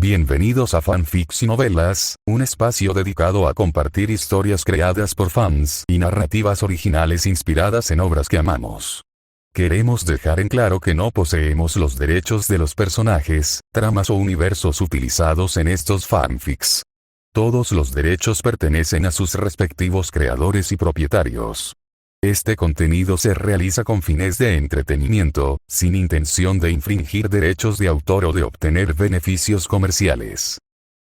Bienvenidos a Fanfics y Novelas, un espacio dedicado a compartir historias creadas por fans y narrativas originales inspiradas en obras que amamos. Queremos dejar en claro que no poseemos los derechos de los personajes, tramas o universos utilizados en estos fanfics. Todos los derechos pertenecen a sus respectivos creadores y propietarios. Este contenido se realiza con fines de entretenimiento, sin intención de infringir derechos de autor o de obtener beneficios comerciales.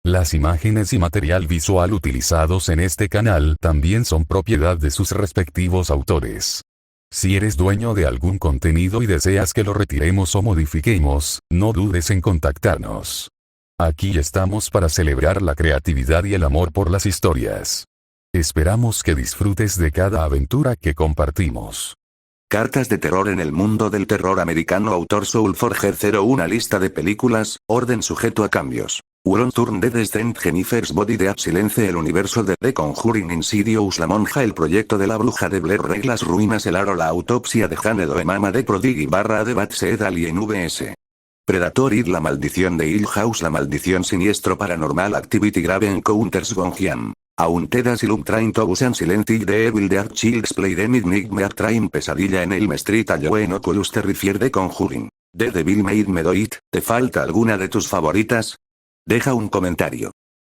Las imágenes y material visual utilizados en este canal también son propiedad de sus respectivos autores. Si eres dueño de algún contenido y deseas que lo retiremos o modifiquemos, no dudes en contactarnos. Aquí estamos para celebrar la creatividad y el amor por las historias. Esperamos que disfrutes de cada aventura que compartimos. Cartas de terror en el mundo del terror americano. Autor Soulforger 01. Lista de películas, orden sujeto a cambios. Uron Turn Dead Descent Jennifer's Body The Silence. El universo de The Conjuring. Insidious. La monja. El proyecto de la bruja de Blair. Reglas. Ruinas. El aro. La autopsia de Janet Oemama de Prodigy / de Bad Seed Alien vs. Predator Id. La maldición de Hill House. La maldición siniestro. Paranormal Activity. Grave Encounters Gonjiam. Haunted Asylum Train to Busan Silent Hill. The Evil Dead Childs Playdemic Nightmare Train. Pesadilla en Elm Street. Allowen Oculus Terrifier. The Conjuring. The Devil Made Me Do It. ¿Te falta alguna de tus favoritas? Deja un comentario.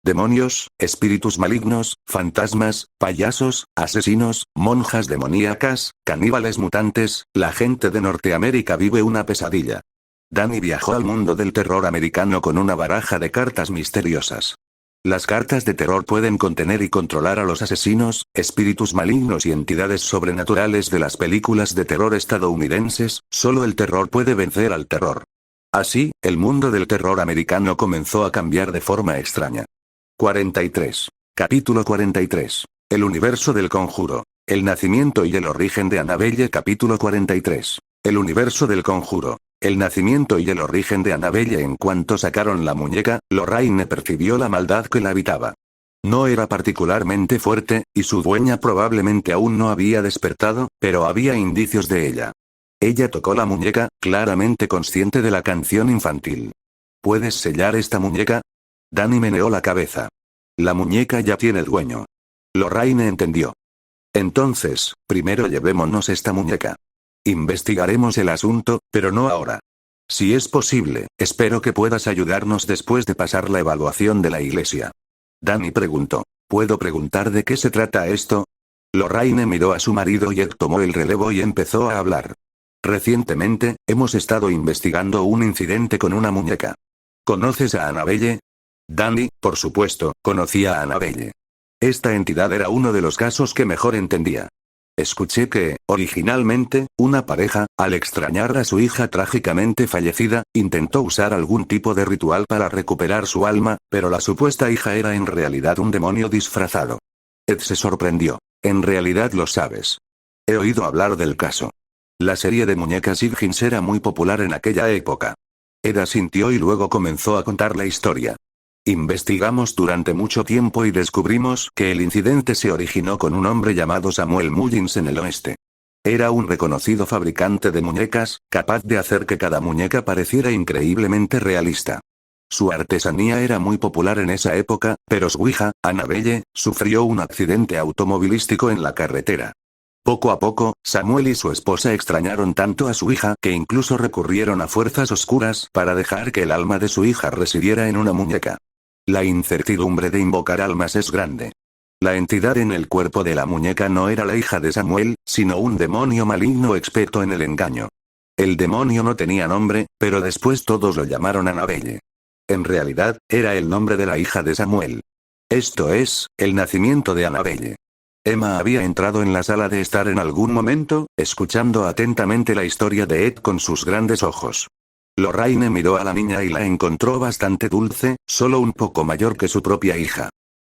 Demonios, espíritus malignos, fantasmas, payasos, asesinos, monjas demoníacas, caníbales mutantes, la gente de Norteamérica vive una pesadilla. Danny viajó al mundo del terror americano con una baraja de cartas misteriosas. Las cartas de terror pueden contener y controlar a los asesinos, espíritus malignos y entidades sobrenaturales de las películas de terror estadounidenses. Solo el terror puede vencer al terror. Así, el mundo del terror americano comenzó a cambiar de forma extraña. 43. Capítulo 43. El universo del conjuro. El nacimiento y el origen de Annabelle. Capítulo 43. El universo del conjuro. El nacimiento y el origen de Annabelle. En cuanto sacaron la muñeca, Lorraine percibió la maldad que la habitaba. No era particularmente fuerte, y su dueña probablemente aún no había despertado, pero había indicios de ella. Ella tocó la muñeca, claramente consciente de la canción infantil. ¿Puedes sellar esta muñeca? Danny meneó la cabeza. La muñeca ya tiene dueño. Lorraine entendió. Entonces, primero llevémonos esta muñeca. Investigaremos el asunto, pero no ahora. Si es posible, espero que puedas ayudarnos después de pasar la evaluación de la iglesia. Danny preguntó. ¿Puedo preguntar de qué se trata esto? Lorraine miró a su marido y él tomó el relevo y empezó a hablar. Recientemente, hemos estado investigando un incidente con una muñeca. ¿Conoces a Annabelle? Danny, por supuesto, conocía a Annabelle. Esta entidad era uno de los casos que mejor entendía. Escuché que, originalmente, una pareja, al extrañar a su hija trágicamente fallecida, intentó usar algún tipo de ritual para recuperar su alma, pero la supuesta hija era en realidad un demonio disfrazado. Ed se sorprendió. En realidad lo sabes. He oído hablar del caso. La serie de muñecas Higgins era muy popular en aquella época. Ed asintió y luego comenzó a contar la historia. Investigamos durante mucho tiempo y descubrimos que el incidente se originó con un hombre llamado Samuel Mullins en el oeste. Era un reconocido fabricante de muñecas, capaz de hacer que cada muñeca pareciera increíblemente realista. Su artesanía era muy popular en esa época, pero su hija, Annabelle, sufrió un accidente automovilístico en la carretera. Poco a poco, Samuel y su esposa extrañaron tanto a su hija que incluso recurrieron a fuerzas oscuras para dejar que el alma de su hija residiera en una muñeca. La incertidumbre de invocar almas es grande. La entidad en el cuerpo de la muñeca no era la hija de Samuel, sino un demonio maligno experto en el engaño. El demonio no tenía nombre, pero después todos lo llamaron Annabelle. En realidad, era el nombre de la hija de Samuel. Esto es, el nacimiento de Annabelle. Emma había entrado en la sala de estar en algún momento, escuchando atentamente la historia de Ed con sus grandes ojos. Lorraine miró a la niña y la encontró bastante dulce, solo un poco mayor que su propia hija.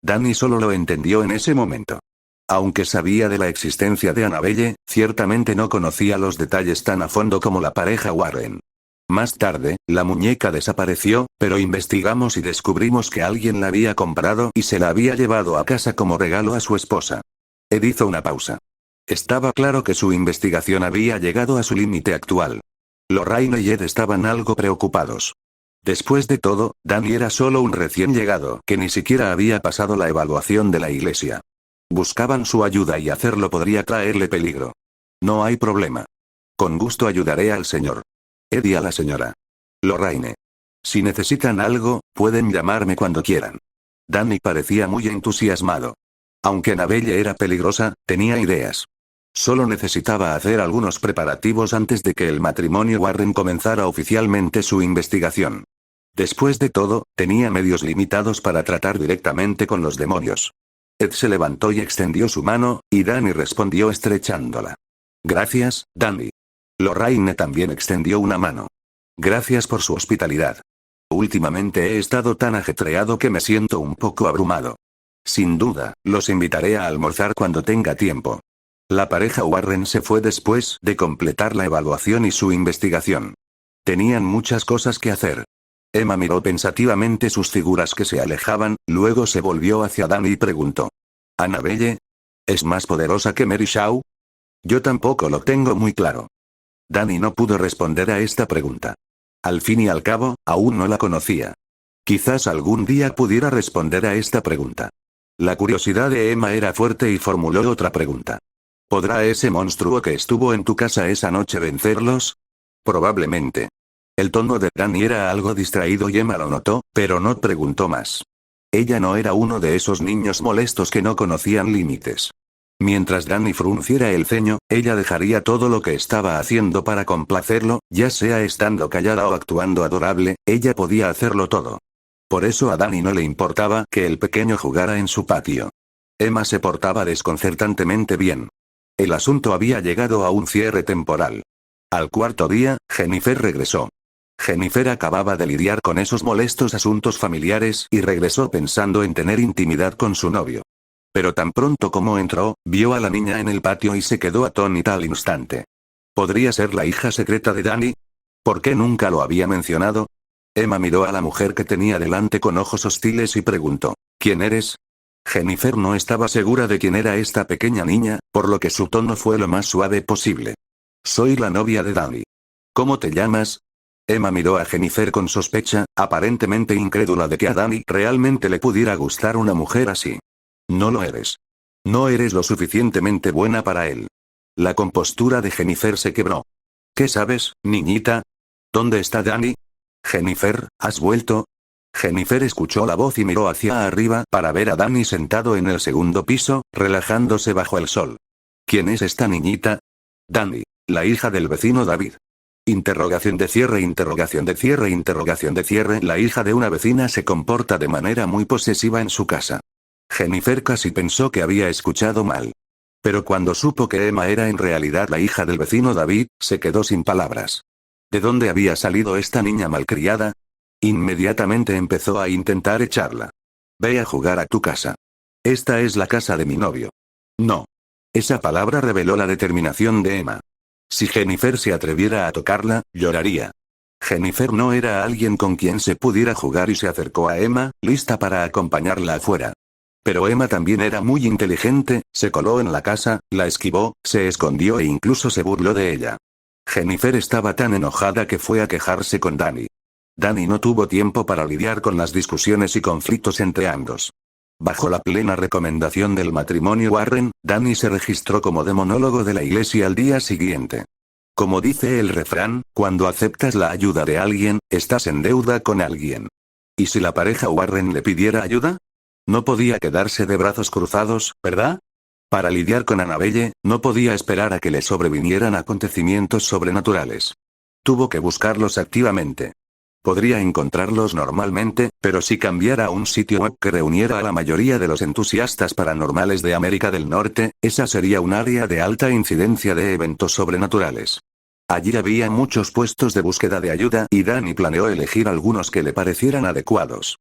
Danny solo lo entendió en ese momento. Aunque sabía de la existencia de Annabelle, ciertamente no conocía los detalles tan a fondo como la pareja Warren. Más tarde, la muñeca desapareció, pero investigamos y descubrimos que alguien la había comprado y se la había llevado a casa como regalo a su esposa. Ed hizo una pausa. Estaba claro que su investigación había llegado a su límite actual. Lorraine y Ed estaban algo preocupados. Después de todo, Danny era solo un recién llegado que ni siquiera había pasado la evaluación de la iglesia. Buscaban su ayuda y hacerlo podría traerle peligro. No hay problema. Con gusto ayudaré al señor Ed y a la señora Lorraine. Si necesitan algo, pueden llamarme cuando quieran. Danny parecía muy entusiasmado. Aunque Annabelle era peligrosa, tenía ideas. Solo necesitaba hacer algunos preparativos antes de que el matrimonio Warren comenzara oficialmente su investigación. Después de todo, tenía medios limitados para tratar directamente con los demonios. Ed se levantó y extendió su mano, y Danny respondió estrechándola. Gracias, Danny. Lorraine también extendió una mano. Gracias por su hospitalidad. Últimamente he estado tan ajetreado que me siento un poco abrumado. Sin duda, los invitaré a almorzar cuando tenga tiempo. La pareja Warren se fue después de completar la evaluación y su investigación. Tenían muchas cosas que hacer. Emma miró pensativamente sus figuras que se alejaban, luego se volvió hacia Danny y preguntó. ¿Annabelle? ¿Es más poderosa que Mary Shaw? Yo tampoco lo tengo muy claro. Danny no pudo responder a esta pregunta. Al fin y al cabo, aún no la conocía. Quizás algún día pudiera responder a esta pregunta. La curiosidad de Emma era fuerte y formuló otra pregunta. ¿Podrá ese monstruo que estuvo en tu casa esa noche vencerlos? Probablemente. El tono de Danny era algo distraído y Emma lo notó, pero no preguntó más. Ella no era uno de esos niños molestos que no conocían límites. Mientras Danny frunciera el ceño, ella dejaría todo lo que estaba haciendo para complacerlo, ya sea estando callada o actuando adorable, ella podía hacerlo todo. Por eso a Danny no le importaba que el pequeño jugara en su patio. Emma se portaba desconcertantemente bien. El asunto había llegado a un cierre temporal. Al cuarto día, Jennifer regresó. Jennifer acababa de lidiar con esos molestos asuntos familiares y regresó pensando en tener intimidad con su novio. Pero tan pronto como entró, vio a la niña en el patio y se quedó atónita al instante. ¿Podría ser la hija secreta de Danny? ¿Por qué nunca lo había mencionado? Emma miró a la mujer que tenía delante con ojos hostiles y preguntó, ¿quién eres? Jennifer no estaba segura de quién era esta pequeña niña, por lo que su tono fue lo más suave posible. Soy la novia de Danny. ¿Cómo te llamas? Emma miró a Jennifer con sospecha, aparentemente incrédula de que a Danny realmente le pudiera gustar una mujer así. No lo eres. No eres lo suficientemente buena para él. La compostura de Jennifer se quebró. ¿Qué sabes, niñita? ¿Dónde está Danny? Jennifer, ¿has vuelto? Jennifer escuchó la voz y miró hacia arriba para ver a Danny sentado en el segundo piso, relajándose bajo el sol. ¿Quién es esta niñita? Danny, la hija del vecino David. Interrogación de cierre, interrogación de cierre, interrogación de cierre. La hija de una vecina se comporta de manera muy posesiva en su casa. Jennifer casi pensó que había escuchado mal. Pero cuando supo que Emma era en realidad la hija del vecino David, se quedó sin palabras. ¿De dónde había salido esta niña malcriada? Inmediatamente empezó a intentar echarla. Ve a jugar a tu casa. Esta es la casa de mi novio. No. Esa palabra reveló la determinación de Emma. Si Jennifer se atreviera a tocarla, lloraría. Jennifer no era alguien con quien se pudiera jugar y se acercó a Emma, lista para acompañarla afuera. Pero Emma también era muy inteligente, se coló en la casa, la esquivó, se escondió e incluso se burló de ella. Jennifer estaba tan enojada que fue a quejarse con Danny. Danny no tuvo tiempo para lidiar con las discusiones y conflictos entre ambos. Bajo la plena recomendación del matrimonio Warren, Danny se registró como demonólogo de la iglesia al día siguiente. Como dice el refrán, cuando aceptas la ayuda de alguien, estás en deuda con alguien. ¿Y si la pareja Warren le pidiera ayuda? No podía quedarse de brazos cruzados, ¿verdad? Para lidiar con Annabelle, no podía esperar a que le sobrevinieran acontecimientos sobrenaturales. Tuvo que buscarlos activamente. Podría encontrarlos normalmente, pero si cambiara a un sitio web que reuniera a la mayoría de los entusiastas paranormales de América del Norte, esa sería un área de alta incidencia de eventos sobrenaturales. Allí había muchos puestos de búsqueda de ayuda y Danny planeó elegir algunos que le parecieran adecuados.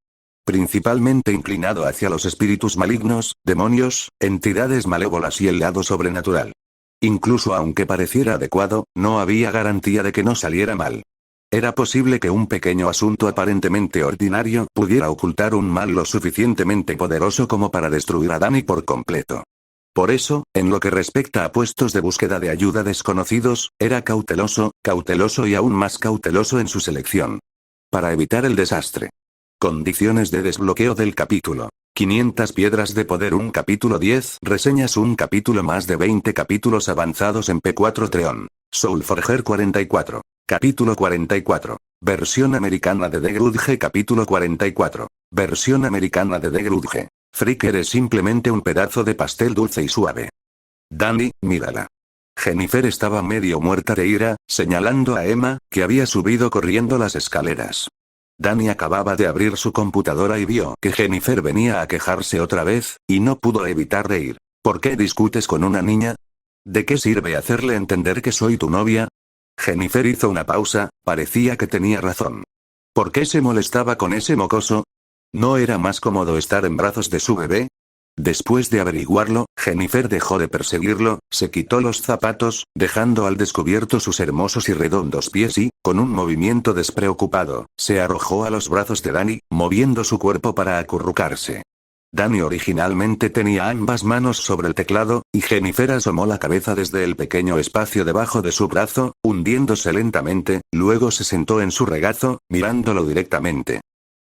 Principalmente inclinado hacia los espíritus malignos, demonios, entidades malévolas y el lado sobrenatural. Incluso aunque pareciera adecuado, no había garantía de que no saliera mal. Era posible que un pequeño asunto aparentemente ordinario pudiera ocultar un mal lo suficientemente poderoso como para destruir a Danny por completo. Por eso, en lo que respecta a puestos de búsqueda de ayuda desconocidos, era cauteloso y aún más cauteloso en su selección. para evitar el desastre. Condiciones de desbloqueo del capítulo. 500 piedras de poder. Un capítulo 10 reseñas. Un capítulo más de 20 capítulos avanzados en P4 Treon. Soulforger 44. Capítulo 44. Versión americana de The Grudge. Capítulo 44. Versión americana de The Grudge. Freak, eres simplemente un pedazo de pastel dulce y suave. Danny, mírala. Jennifer estaba medio muerta de ira, señalando a Emma, que había subido corriendo las escaleras. Danny acababa de abrir su computadora y vio que Jennifer venía a quejarse otra vez, y no pudo evitar reír. ¿Por qué discutes con una niña? ¿De qué sirve hacerle entender que soy tu novia? Jennifer hizo una pausa, parecía que tenía razón. ¿Por qué se molestaba con ese mocoso? ¿No era más cómodo estar en brazos de su bebé? Después de averiguarlo, Jennifer dejó de perseguirlo, se quitó los zapatos, dejando al descubierto sus hermosos y redondos pies y, con un movimiento despreocupado, se arrojó a los brazos de Danny, moviendo su cuerpo para acurrucarse. Danny originalmente tenía ambas manos sobre el teclado, y Jennifer asomó la cabeza desde el pequeño espacio debajo de su brazo, hundiéndose lentamente, luego se sentó en su regazo, mirándolo directamente.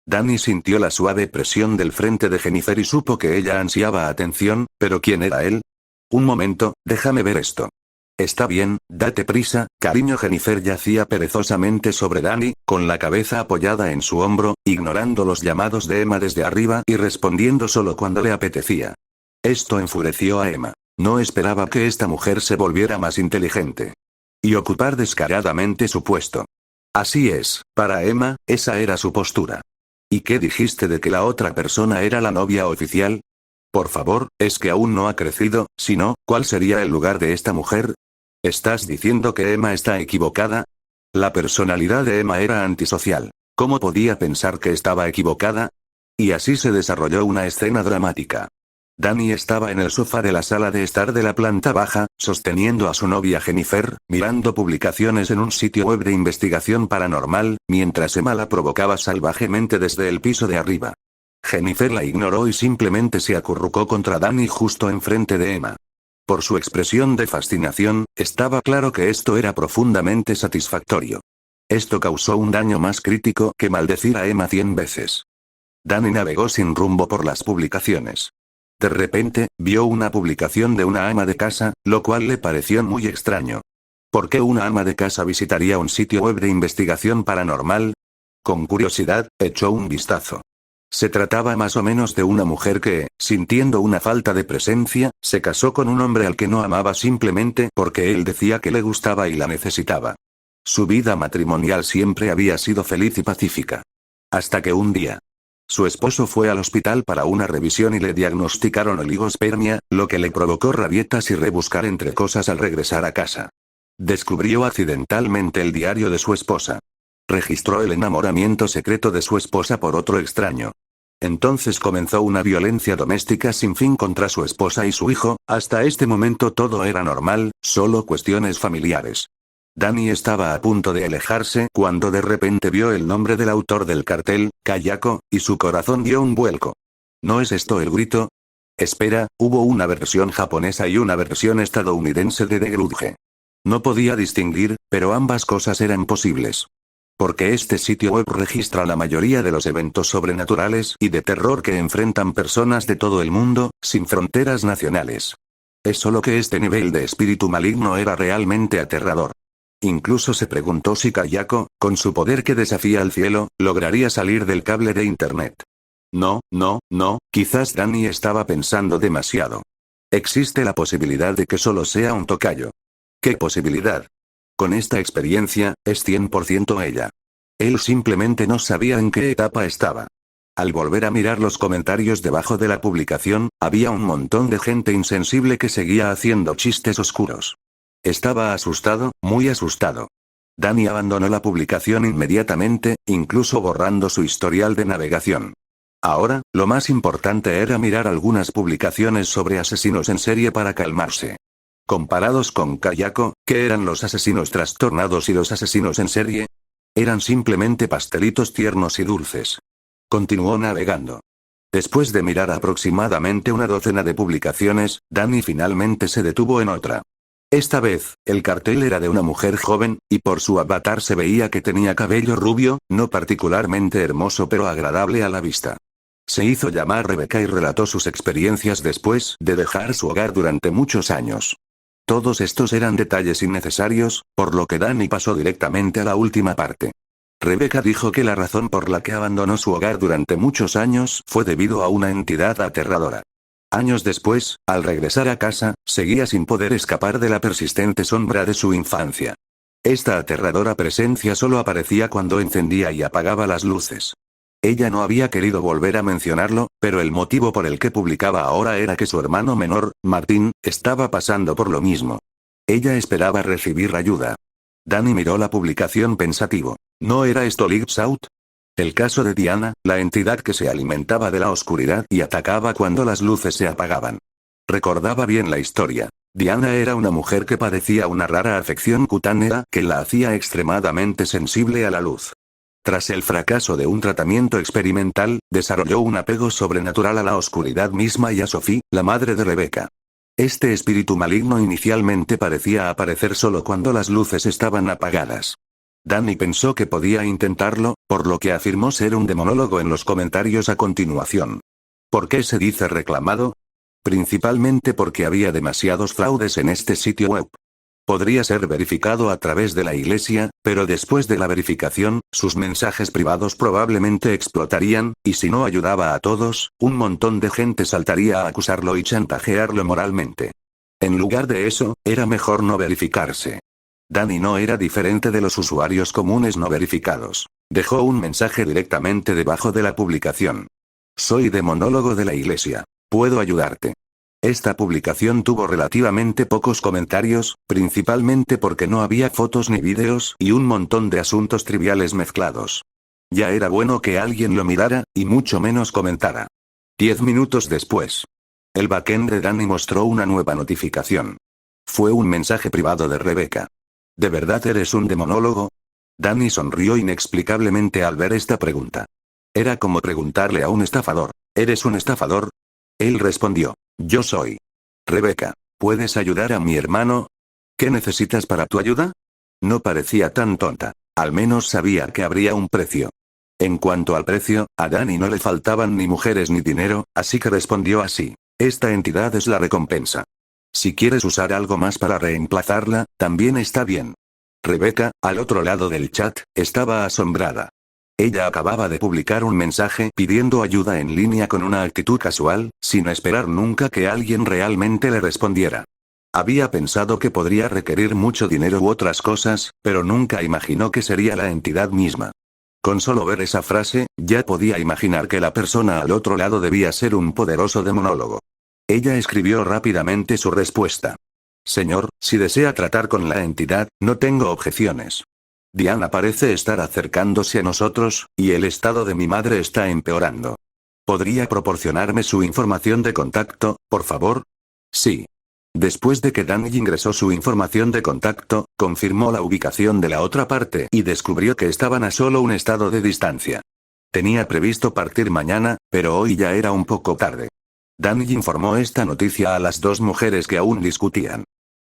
Danny sintió la suave presión del frente de Jennifer y supo que ella ansiaba atención, pero ¿quién era él? Un momento, déjame ver esto. Está bien, date prisa, cariño. Jennifer yacía perezosamente sobre Danny, con la cabeza apoyada en su hombro, ignorando los llamados de Emma desde arriba y respondiendo solo cuando le apetecía. Esto enfureció a Emma. No esperaba que esta mujer se volviera más inteligente. Y ocupar descaradamente su puesto. Así es, para Emma, esa era su postura. ¿Y qué dijiste de que la otra persona era la novia oficial? Por favor, es que aún no ha crecido, si no, ¿cuál sería el lugar de esta mujer? ¿Estás diciendo que Emma está equivocada? La personalidad de Emma era antisocial. ¿Cómo podía pensar que estaba equivocada? Y así se desarrolló una escena dramática. Danny estaba en el sofá de la sala de estar de la planta baja, sosteniendo a su novia Jennifer, mirando publicaciones en un sitio web de investigación paranormal, mientras Emma la provocaba salvajemente desde el piso de arriba. Jennifer la ignoró y simplemente se acurrucó contra Danny justo enfrente de Emma. Por su expresión de fascinación, estaba claro que esto era profundamente satisfactorio. Esto causó un daño más crítico que maldecir a Emma 100 veces. Danny navegó sin rumbo por las publicaciones. De repente, vio una publicación de una ama de casa, lo cual le pareció muy extraño. ¿Por qué una ama de casa visitaría un sitio web de investigación paranormal? Con curiosidad, echó un vistazo. Se trataba más o menos de una mujer que, sintiendo una falta de presencia, se casó con un hombre al que no amaba simplemente porque él decía que le gustaba y la necesitaba. Su vida matrimonial siempre había sido feliz y pacífica. Hasta que un día, su esposo fue al hospital para una revisión y le diagnosticaron oligospermia, lo que le provocó rabietas y rebuscar entre cosas al regresar a casa. Descubrió accidentalmente el diario de su esposa. Registró el enamoramiento secreto de su esposa por otro extraño. Entonces comenzó una violencia doméstica sin fin contra su esposa y su hijo. Hasta este momento todo era normal, solo cuestiones familiares. Danny estaba a punto de alejarse cuando de repente vio el nombre del autor del cartel, Kayako, y su corazón dio un vuelco. ¿No es esto el grito? Espera, hubo una versión japonesa y una versión estadounidense de The Grudge. No podía distinguir, pero ambas cosas eran posibles. Porque este sitio web registra la mayoría de los eventos sobrenaturales y de terror que enfrentan personas de todo el mundo, sin fronteras nacionales. Es solo que este nivel de espíritu maligno era realmente aterrador. Incluso se preguntó si Kayako, con su poder que desafía al cielo, lograría salir del cable de internet. No, quizás Danny estaba pensando demasiado. Existe la posibilidad de que solo sea un tocayo. ¿Qué posibilidad? Con esta experiencia, es 100% ella. Él simplemente no sabía en qué etapa estaba. Al volver a mirar los comentarios debajo de la publicación, había un montón de gente insensible que seguía haciendo chistes oscuros. Estaba asustado, muy asustado. Danny abandonó la publicación inmediatamente, incluso borrando su historial de navegación. Ahora, lo más importante era mirar algunas publicaciones sobre asesinos en serie para calmarse. Comparados con Kayako, ¿qué eran los asesinos trastornados y los asesinos en serie? Eran simplemente pastelitos tiernos y dulces. Continuó navegando. Después de mirar aproximadamente una docena de publicaciones, Danny finalmente se detuvo en otra. Esta vez, el cartel era de una mujer joven, y por su avatar se veía que tenía cabello rubio, no particularmente hermoso pero agradable a la vista. Se hizo llamar Rebecca y relató sus experiencias después de dejar su hogar durante muchos años. Todos estos eran detalles innecesarios, por lo que Danny pasó directamente a la última parte. Rebecca dijo que la razón por la que abandonó su hogar durante muchos años fue debido a una entidad aterradora. Años después, al regresar a casa, seguía sin poder escapar de la persistente sombra de su infancia. Esta aterradora presencia solo aparecía cuando encendía y apagaba las luces. Ella no había querido volver a mencionarlo, pero el motivo por el que publicaba ahora era que su hermano menor, Martín, estaba pasando por lo mismo. Ella esperaba recibir ayuda. Danny miró la publicación pensativo. ¿No era esto Lights Out? El caso de Diana, la entidad que se alimentaba de la oscuridad y atacaba cuando las luces se apagaban. Recordaba bien la historia. Diana era una mujer que padecía una rara afección cutánea que la hacía extremadamente sensible a la luz. Tras el fracaso de un tratamiento experimental, desarrolló un apego sobrenatural a la oscuridad misma y a Sophie, la madre de Rebecca. Este espíritu maligno inicialmente parecía aparecer solo cuando las luces estaban apagadas. Danny pensó que podía intentarlo, por lo que afirmó ser un demonólogo en los comentarios a continuación. ¿Por qué se dice reclamado? Principalmente porque había demasiados fraudes en este sitio web. Podría ser verificado a través de la iglesia, pero después de la verificación, sus mensajes privados probablemente explotarían, y si no ayudaba a todos, un montón de gente saltaría a acusarlo y chantajearlo moralmente. En lugar de eso, era mejor no verificarse. Danny no era diferente de los usuarios comunes no verificados. Dejó un mensaje directamente debajo de la publicación. Soy demonólogo de la iglesia. ¿Puedo ayudarte? Esta publicación tuvo relativamente pocos comentarios, principalmente porque no había fotos ni vídeos y un montón de asuntos triviales mezclados. Ya era bueno que alguien lo mirara, y mucho menos comentara. 10 minutos después. El backend de Danny mostró una nueva notificación. Fue un mensaje privado de Rebecca. ¿De verdad eres un demonólogo? Danny sonrió inexplicablemente al ver esta pregunta. Era como preguntarle a un estafador, ¿eres un estafador? Él respondió, yo soy. Rebecca, ¿puedes ayudar a mi hermano? ¿Qué necesitas para tu ayuda? No parecía tan tonta, al menos sabía que habría un precio. En cuanto al precio, a Danny no le faltaban ni mujeres ni dinero, así que respondió así, esta entidad es la recompensa. Si quieres usar algo más para reemplazarla, también está bien. Rebecca, al otro lado del chat, estaba asombrada. Ella acababa de publicar un mensaje pidiendo ayuda en línea con una actitud casual, sin esperar nunca que alguien realmente le respondiera. Había pensado que podría requerir mucho dinero u otras cosas, pero nunca imaginó que sería la entidad misma. Con solo ver esa frase, ya podía imaginar que la persona al otro lado debía ser un poderoso demonólogo. Ella escribió rápidamente su respuesta. Señor, si desea tratar con la entidad, no tengo objeciones. Diana parece estar acercándose a nosotros, y el estado de mi madre está empeorando. ¿Podría proporcionarme su información de contacto, por favor? Sí. Después de que Danny ingresó su información de contacto, confirmó la ubicación de la otra parte y descubrió que estaban a solo un estado de distancia. Tenía previsto partir mañana, pero hoy ya era un poco tarde. Danny informó esta noticia a las dos mujeres que aún discutían.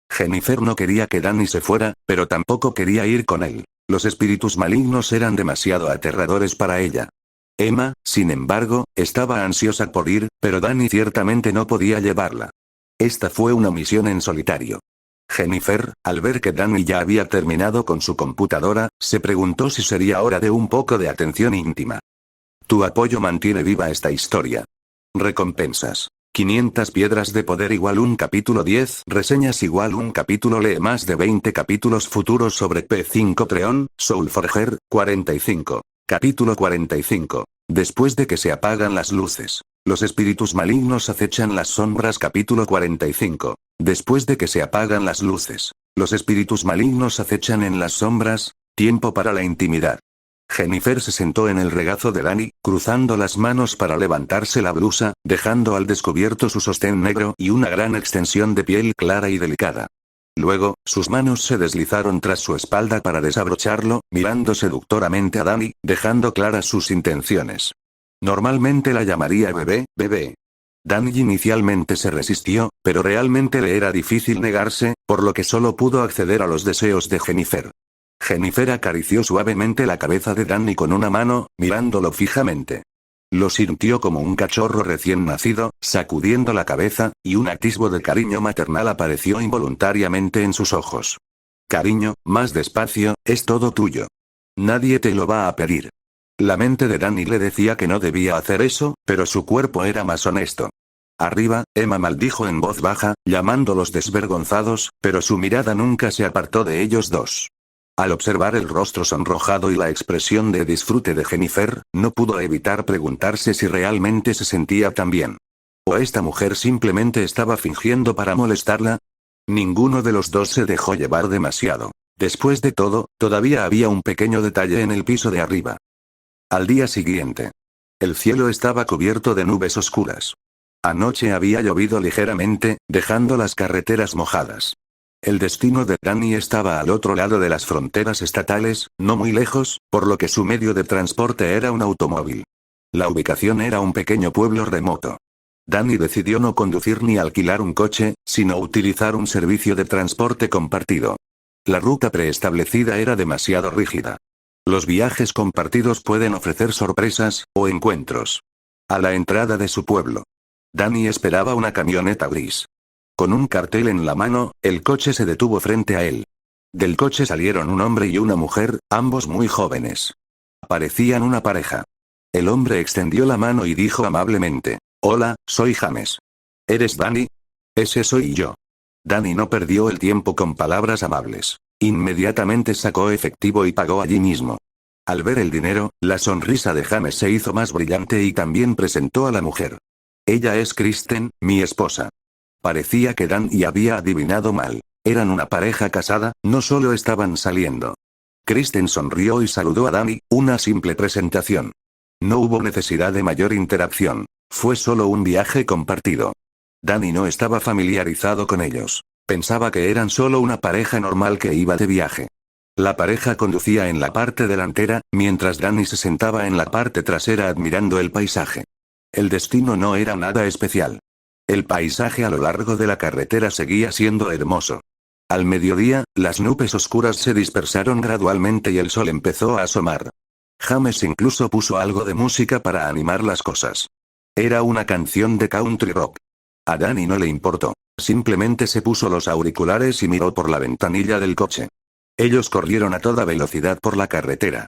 Jennifer no quería que Danny se fuera, pero tampoco quería ir con él. Los espíritus malignos eran demasiado aterradores para ella. Emma, sin embargo, estaba ansiosa por ir, pero Danny ciertamente no podía llevarla. Esta fue una misión en solitario. Jennifer, al ver que Danny ya había terminado con su computadora, se preguntó si sería hora de un poco de atención íntima. Tu apoyo mantiene viva esta historia. Recompensas. 500 piedras de poder igual un capítulo 10. Reseñas igual un capítulo. Lee más de 20 capítulos futuros sobre P5 Treon, Soulforger, 45. Capítulo 45. Después de que se apagan las luces. Los espíritus malignos acechan las sombras. Capítulo 45. Después de que se apagan las luces. Los espíritus malignos acechan en las sombras. Tiempo para la intimidad. Jennifer se sentó en el regazo de Danny, cruzando las manos para levantarse la blusa, dejando al descubierto su sostén negro y una gran extensión de piel clara y delicada. Luego, sus manos se deslizaron tras su espalda para desabrocharlo, mirando seductoramente a Danny, dejando claras sus intenciones. Normalmente la llamaría bebé, bebé. Danny inicialmente se resistió, pero realmente le era difícil negarse, por lo que solo pudo acceder a los deseos de Jennifer. Jennifer acarició suavemente la cabeza de Danny con una mano, mirándolo fijamente. Lo sintió como un cachorro recién nacido, sacudiendo la cabeza, y un atisbo de cariño maternal apareció involuntariamente en sus ojos. Cariño, más despacio, es todo tuyo. Nadie te lo va a pedir. La mente de Danny le decía que no debía hacer eso, pero su cuerpo era más honesto. Arriba, Emma maldijo en voz baja, llamándolos desvergonzados, pero su mirada nunca se apartó de ellos dos. Al observar el rostro sonrojado y la expresión de disfrute de Jennifer, no pudo evitar preguntarse si realmente se sentía tan bien. ¿O esta mujer simplemente estaba fingiendo para molestarla? Ninguno de los dos se dejó llevar demasiado. Después de todo, todavía había un pequeño detalle en el piso de arriba. Al día siguiente. El cielo estaba cubierto de nubes oscuras. Anoche había llovido ligeramente, dejando las carreteras mojadas. El destino de Danny estaba al otro lado de las fronteras estatales, no muy lejos, por lo que su medio de transporte era un automóvil. La ubicación era un pequeño pueblo remoto. Danny decidió no conducir ni alquilar un coche, sino utilizar un servicio de transporte compartido. La ruta preestablecida era demasiado rígida. Los viajes compartidos pueden ofrecer sorpresas, o encuentros. A la entrada de su pueblo, Danny esperaba una camioneta gris. Con un cartel en la mano, el coche se detuvo frente a él. Del coche salieron un hombre y una mujer, ambos muy jóvenes. Parecían una pareja. El hombre extendió la mano y dijo amablemente: «Hola, soy James». «¿Eres Danny?» «Ese soy yo». Danny no perdió el tiempo con palabras amables. Inmediatamente sacó efectivo y pagó allí mismo. Al ver el dinero, la sonrisa de James se hizo más brillante y también presentó a la mujer. «Ella es Kristen, mi esposa». Parecía que Danny había adivinado mal. Eran una pareja casada, no solo estaban saliendo. Kristen sonrió y saludó a Danny, una simple presentación. No hubo necesidad de mayor interacción. Fue solo un viaje compartido. Danny no estaba familiarizado con ellos. Pensaba que eran solo una pareja normal que iba de viaje. La pareja conducía en la parte delantera, mientras Danny se sentaba en la parte trasera admirando el paisaje. El destino no era nada especial. El paisaje a lo largo de la carretera seguía siendo hermoso. Al mediodía, las nubes oscuras se dispersaron gradualmente y el sol empezó a asomar. James incluso puso algo de música para animar las cosas. Era una canción de country rock. A Danny no le importó. Simplemente se puso los auriculares y miró por la ventanilla del coche. Ellos corrieron a toda velocidad por la carretera.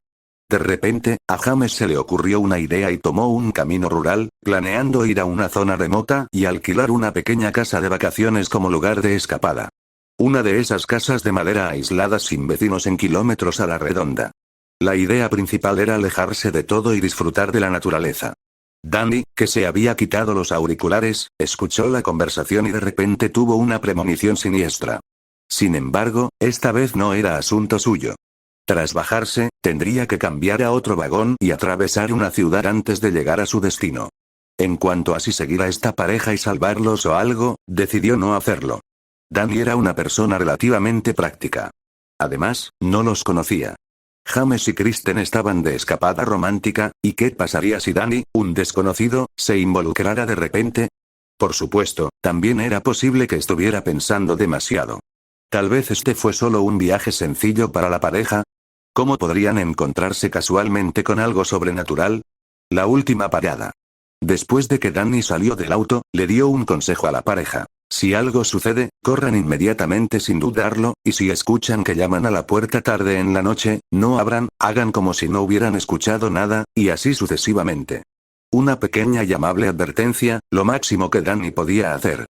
De repente, a James se le ocurrió una idea y tomó un camino rural, planeando ir a una zona remota y alquilar una pequeña casa de vacaciones como lugar de escapada. Una de esas casas de madera aisladas sin vecinos en kilómetros a la redonda. La idea principal era alejarse de todo y disfrutar de la naturaleza. Danny, que se había quitado los auriculares, escuchó la conversación y de repente tuvo una premonición siniestra. Sin embargo, esta vez no era asunto suyo. Tras bajarse, tendría que cambiar a otro vagón y atravesar una ciudad antes de llegar a su destino. En cuanto a si seguir a esta pareja y salvarlos o algo, decidió no hacerlo. Danny era una persona relativamente práctica. Además, no los conocía. James y Kristen estaban de escapada romántica, ¿y qué pasaría si Danny, un desconocido, se involucrara de repente? Por supuesto, también era posible que estuviera pensando demasiado. Tal vez este fue solo un viaje sencillo para la pareja. ¿Cómo podrían encontrarse casualmente con algo sobrenatural? La última parada. Después de que Danny salió del auto, le dio un consejo a la pareja. Si algo sucede, corran inmediatamente sin dudarlo, y si escuchan que llaman a la puerta tarde en la noche, no abran, hagan como si no hubieran escuchado nada, y así sucesivamente. Una pequeña y amable advertencia, lo máximo que Danny podía hacer.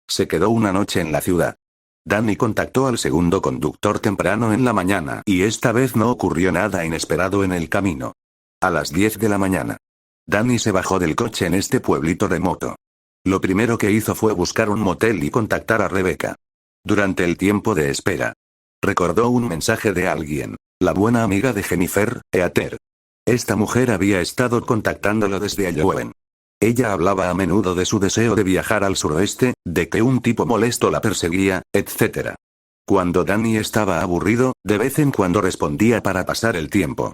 Se quedó una noche en la ciudad. Danny contactó al segundo conductor temprano en la mañana, y esta vez no ocurrió nada inesperado en el camino. A las 10 de la mañana. Danny se bajó del coche en este pueblito remoto. Lo primero que hizo fue buscar un motel y contactar a Rebecca. Durante el tiempo de espera, recordó un mensaje de alguien, la buena amiga de Jennifer, Heather. Esta mujer había estado contactándolo desde Iowa. Ella hablaba a menudo de su deseo de viajar al suroeste, de que un tipo molesto la perseguía, etc. Cuando Danny estaba aburrido, de vez en cuando respondía para pasar el tiempo.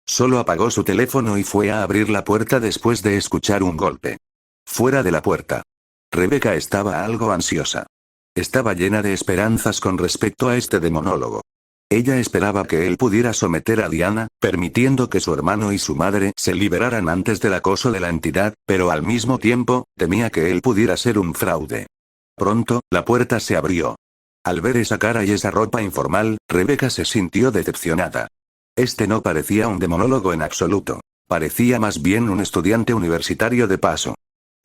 Solo apagó su teléfono y fue a abrir la puerta después de escuchar un golpe. Fuera de la puerta. Rebeca estaba algo ansiosa. Estaba llena de esperanzas con respecto a este demonólogo. Ella esperaba que él pudiera someter a Diana, permitiendo que su hermano y su madre se liberaran antes del acoso de la entidad, pero al mismo tiempo, temía que él pudiera ser un fraude. Pronto, la puerta se abrió. Al ver esa cara y esa ropa informal, Rebeca se sintió decepcionada. Este no parecía un demonólogo en absoluto. Parecía más bien un estudiante universitario de paso.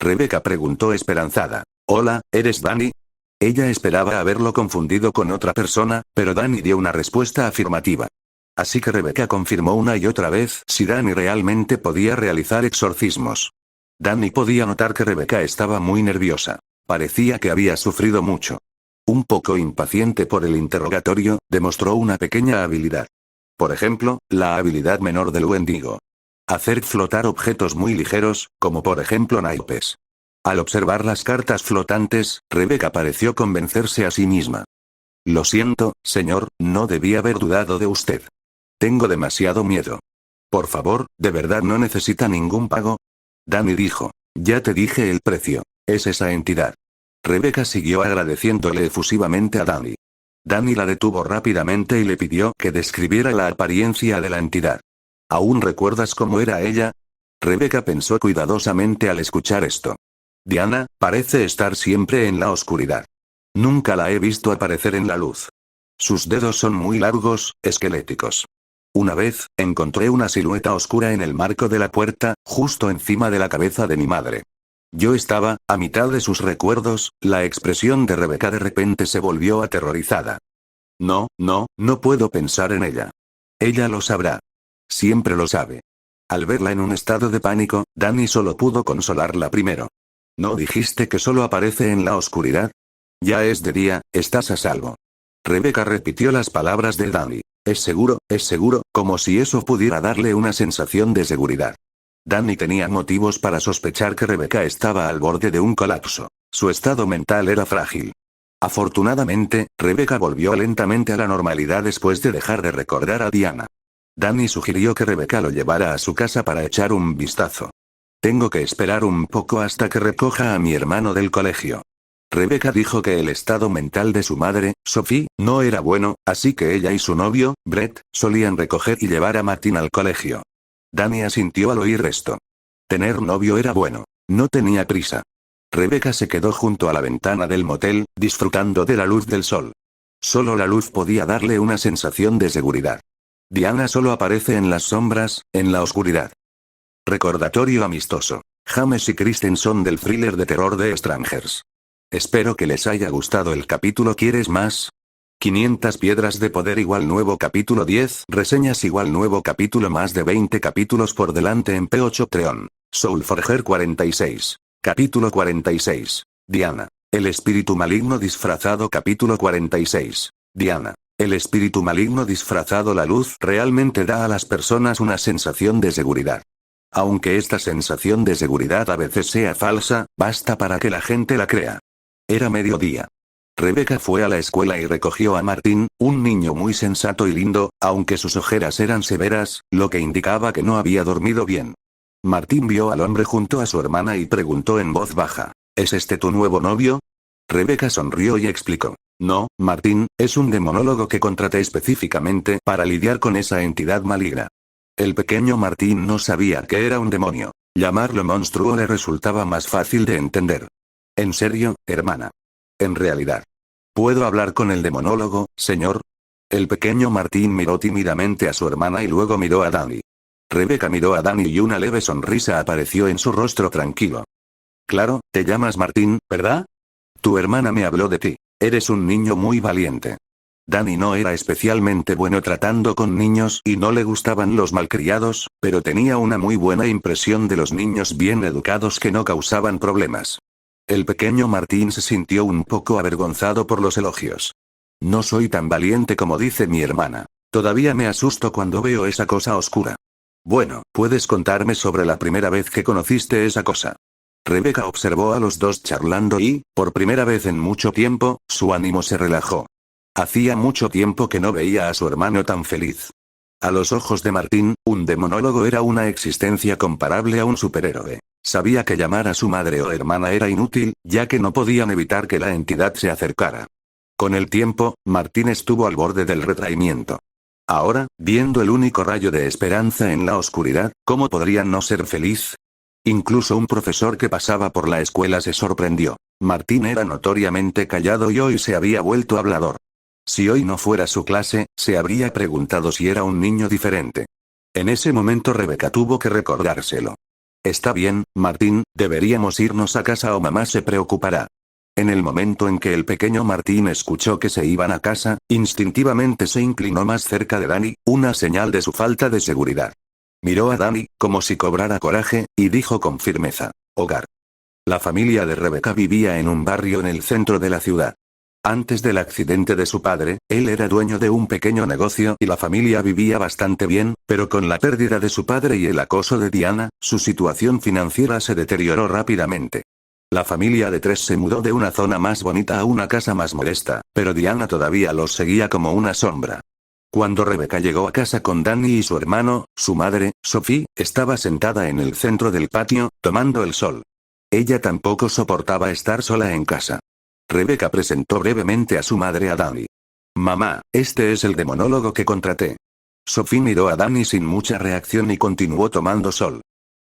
Rebeca preguntó esperanzada. «Hola, ¿eres Danny?» Ella esperaba haberlo confundido con otra persona, pero Danny dio una respuesta afirmativa. Así que Rebeca confirmó una y otra vez si Danny realmente podía realizar exorcismos. Danny podía notar que Rebeca estaba muy nerviosa. Parecía que había sufrido mucho. Un poco impaciente por el interrogatorio, demostró una pequeña habilidad. Por ejemplo, la habilidad menor del Wendigo. Hacer flotar objetos muy ligeros, como por ejemplo naipes. Al observar las cartas flotantes, Rebeca pareció convencerse a sí misma. «Lo siento, señor, no debí haber dudado de usted. Tengo demasiado miedo. Por favor, ¿de verdad no necesita ningún pago?» Danny dijo. «Ya te dije el precio. Es esa entidad». Rebeca siguió agradeciéndole efusivamente a Danny. Danny la detuvo rápidamente y le pidió que describiera la apariencia de la entidad. «¿Aún recuerdas cómo era ella?» Rebeca pensó cuidadosamente al escuchar esto. «Diana, parece estar siempre en la oscuridad. Nunca la he visto aparecer en la luz. Sus dedos son muy largos, esqueléticos. Una vez, encontré una silueta oscura en el marco de la puerta, justo encima de la cabeza de mi madre. Yo estaba, a mitad de sus recuerdos». La expresión de Rebeca de repente se volvió aterrorizada. «No puedo pensar en ella. Ella lo sabrá. Siempre lo sabe». Al verla en un estado de pánico, Danny solo pudo consolarla primero. «¿No dijiste que solo aparece en la oscuridad? Ya es de día, estás a salvo». Rebeca repitió las palabras de Danny. Es seguro», como si eso pudiera darle una sensación de seguridad. Danny tenía motivos para sospechar que Rebeca estaba al borde de un colapso. Su estado mental era frágil. Afortunadamente, Rebeca volvió lentamente a la normalidad después de dejar de recordar a Diana. Danny sugirió que Rebeca lo llevara a su casa para echar un vistazo. «Tengo que esperar un poco hasta que recoja a mi hermano del colegio». Rebeca dijo que el estado mental de su madre, Sophie, no era bueno, así que ella y su novio, Brett, solían recoger y llevar a Martin al colegio. Danny asintió al oír esto. Tener novio era bueno. No tenía prisa. Rebeca se quedó junto a la ventana del motel, disfrutando de la luz del sol. Solo la luz podía darle una sensación de seguridad. Diana solo aparece en las sombras, en la oscuridad. Recordatorio amistoso. James y Kristen son del thriller de terror de Strangers. Espero que les haya gustado el capítulo. ¿Quieres más? 500 piedras de poder igual nuevo capítulo 10 reseñas igual nuevo capítulo más de 20 capítulos por delante en P8 Treon. Soulforger 46. Capítulo 46. Diana. El espíritu maligno disfrazado capítulo 46. Diana. El espíritu maligno disfrazado. La luz realmente da a las personas una sensación de seguridad. Aunque esta sensación de seguridad a veces sea falsa, basta para que la gente la crea. Era mediodía. Rebeca fue a la escuela y recogió a Martín, un niño muy sensato y lindo, aunque sus ojeras eran severas, lo que indicaba que no había dormido bien. Martín vio al hombre junto a su hermana y preguntó en voz baja, ¿es este tu nuevo novio? Rebeca sonrió y explicó, no, Martín, es un demonólogo que contraté específicamente para lidiar con esa entidad maligna. El pequeño Martín no sabía que era un demonio. Llamarlo monstruo le resultaba más fácil de entender. En serio, hermana. En realidad. ¿Puedo hablar con el demonólogo, señor? El pequeño Martín miró tímidamente a su hermana y luego miró a Danny. Rebeca miró a Danny y una leve sonrisa apareció en su rostro tranquilo. Claro, te llamas Martín, ¿verdad? Tu hermana me habló de ti. Eres un niño muy valiente. Danny no era especialmente bueno tratando con niños y no le gustaban los malcriados, pero tenía una muy buena impresión de los niños bien educados que no causaban problemas. El pequeño Martín se sintió un poco avergonzado por los elogios. No soy tan valiente como dice mi hermana. Todavía me asusto cuando veo esa cosa oscura. Bueno, ¿puedes contarme sobre la primera vez que conociste esa cosa? Rebeca observó a los dos charlando y, por primera vez en mucho tiempo, su ánimo se relajó. Hacía mucho tiempo que no veía a su hermano tan feliz. A los ojos de Martín, un demonólogo era una existencia comparable a un superhéroe. Sabía que llamar a su madre o hermana era inútil, ya que no podían evitar que la entidad se acercara. Con el tiempo, Martín estuvo al borde del retraimiento. Ahora, viendo el único rayo de esperanza en la oscuridad, ¿cómo podría no ser feliz? Incluso un profesor que pasaba por la escuela se sorprendió. Martín era notoriamente callado y hoy se había vuelto hablador. Si hoy no fuera su clase, se habría preguntado si era un niño diferente. En ese momento Rebeca tuvo que recordárselo. Está bien, Martín, deberíamos irnos a casa o mamá se preocupará. En el momento en que el pequeño Martín escuchó que se iban a casa, instintivamente se inclinó más cerca de Dani, una señal de su falta de seguridad. Miró a Dani, como si cobrara coraje, y dijo con firmeza: hogar. La familia de Rebeca vivía en un barrio en el centro de la ciudad. Antes del accidente de su padre, él era dueño de un pequeño negocio y la familia vivía bastante bien, pero con la pérdida de su padre y el acoso de Diana, su situación financiera se deterioró rápidamente. La familia de tres se mudó de una zona más bonita a una casa más modesta, pero Diana todavía los seguía como una sombra. Cuando Rebeca llegó a casa con Dani y su hermano, su madre, Sophie, estaba sentada en el centro del patio, tomando el sol. Ella tampoco soportaba estar sola en casa. Rebeca presentó brevemente a su madre a Dani. Mamá, este es el demonólogo que contraté. Sophie miró a Dani sin mucha reacción y continuó tomando sol.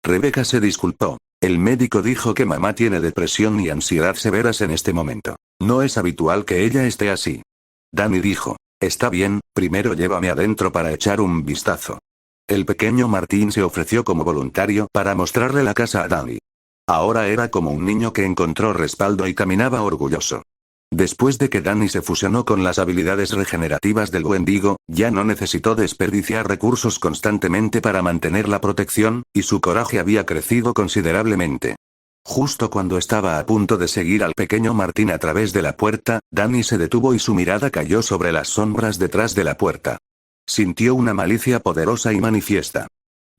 Rebeca se disculpó. El médico dijo que mamá tiene depresión y ansiedad severas en este momento. No es habitual que ella esté así. Dani dijo: está bien, primero llévame adentro para echar un vistazo. El pequeño Martín se ofreció como voluntario para mostrarle la casa a Dani. Ahora era como un niño que encontró respaldo y caminaba orgulloso. Después de que Dani se fusionó con las habilidades regenerativas del Wendigo, ya no necesitó desperdiciar recursos constantemente para mantener la protección, y su coraje había crecido considerablemente. Justo cuando estaba a punto de seguir al pequeño Martín a través de la puerta, Dani se detuvo y su mirada cayó sobre las sombras detrás de la puerta. Sintió una malicia poderosa y manifiesta.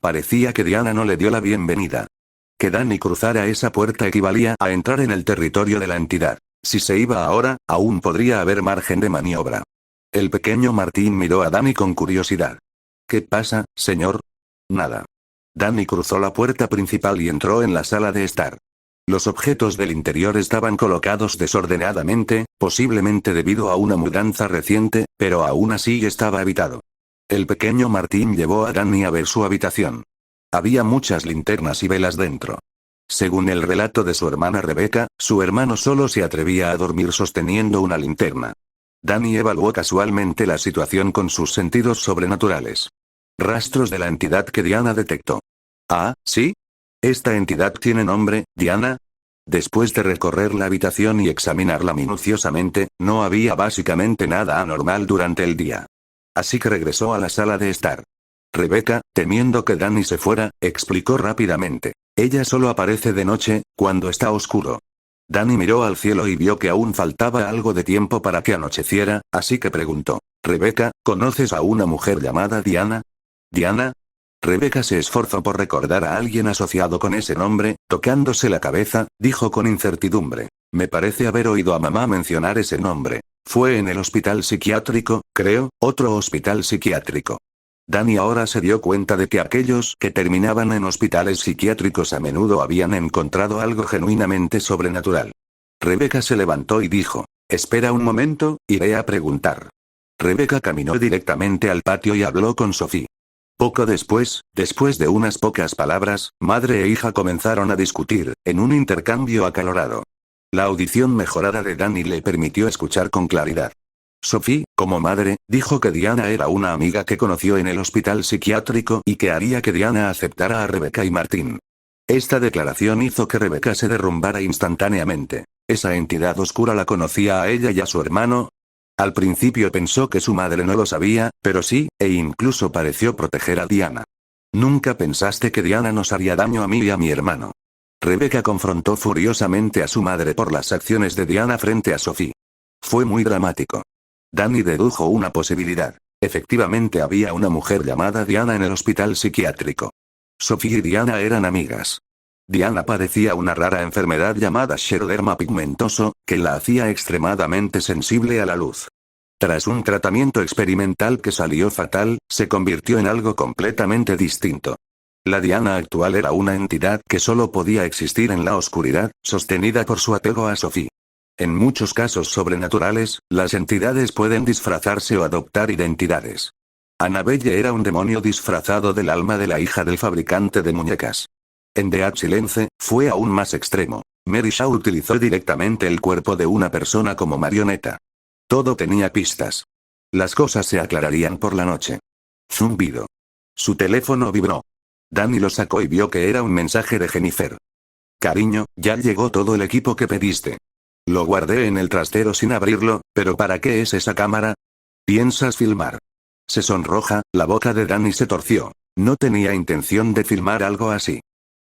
Parecía que Diana no le dio la bienvenida. Que Dani cruzara esa puerta equivalía a entrar en el territorio de la entidad. Si se iba ahora, aún podría haber margen de maniobra. El pequeño Martín miró a Dani con curiosidad. ¿Qué pasa, señor? Nada. Dani cruzó la puerta principal y entró en la sala de estar. Los objetos del interior estaban colocados desordenadamente, posiblemente debido a una mudanza reciente, pero aún así estaba habitado. El pequeño Martín llevó a Dani a ver su habitación. Había muchas linternas y velas dentro. Según el relato de su hermana Rebeca, su hermano solo se atrevía a dormir sosteniendo una linterna. Dani evaluó casualmente la situación con sus sentidos sobrenaturales. Rastros de la entidad que Diana detectó. Ah, ¿sí? ¿Esta entidad tiene nombre, Diana? Después de recorrer la habitación y examinarla minuciosamente, no había básicamente nada anormal durante el día. Así que regresó a la sala de estar. Rebeca, temiendo que Dani se fuera, explicó rápidamente. Ella solo aparece de noche, cuando está oscuro. Dani miró al cielo y vio que aún faltaba algo de tiempo para que anocheciera, así que preguntó: Rebeca, ¿conoces a una mujer llamada Diana? ¿Diana? Rebeca se esforzó por recordar a alguien asociado con ese nombre, tocándose la cabeza, dijo con incertidumbre. Me parece haber oído a mamá mencionar ese nombre. Fue en el hospital psiquiátrico, creo, otro hospital psiquiátrico. Dani ahora se dio cuenta de que aquellos que terminaban en hospitales psiquiátricos a menudo habían encontrado algo genuinamente sobrenatural. Rebeca se levantó y dijo: espera un momento, iré a preguntar. Rebeca caminó directamente al patio y habló con Sophie. Poco después de unas pocas palabras, madre e hija comenzaron a discutir, en un intercambio acalorado. La audición mejorada de Dani le permitió escuchar con claridad. Sophie, como madre, dijo que Diana era una amiga que conoció en el hospital psiquiátrico y que haría que Diana aceptara a Rebeca y Martín. Esta declaración hizo que Rebeca se derrumbara instantáneamente. ¿Esa entidad oscura la conocía a ella y a su hermano? Al principio pensó que su madre no lo sabía, pero sí, e incluso pareció proteger a Diana. ¿Nunca pensaste que Diana nos haría daño a mí y a mi hermano? Rebeca confrontó furiosamente a su madre por las acciones de Diana frente a Sophie. Fue muy dramático. Dani dedujo una posibilidad. Efectivamente había una mujer llamada Diana en el hospital psiquiátrico. Sophie y Diana eran amigas. Diana padecía una rara enfermedad llamada xeroderma pigmentoso, que la hacía extremadamente sensible a la luz. Tras un tratamiento experimental que salió fatal, se convirtió en algo completamente distinto. La Diana actual era una entidad que solo podía existir en la oscuridad, sostenida por su apego a Sophie. En muchos casos sobrenaturales, las entidades pueden disfrazarse o adoptar identidades. Annabelle era un demonio disfrazado del alma de la hija del fabricante de muñecas. En The Silence, fue aún más extremo. Mary Shaw utilizó directamente el cuerpo de una persona como marioneta. Todo tenía pistas. Las cosas se aclararían por la noche. Zumbido. Su teléfono vibró. Danny lo sacó y vio que era un mensaje de Jennifer. Cariño, ya llegó todo el equipo que pediste. Lo guardé en el trastero sin abrirlo, pero ¿para qué es esa cámara? ¿Piensas filmar? Se sonroja, la boca de Danny se torció. No tenía intención de filmar algo así.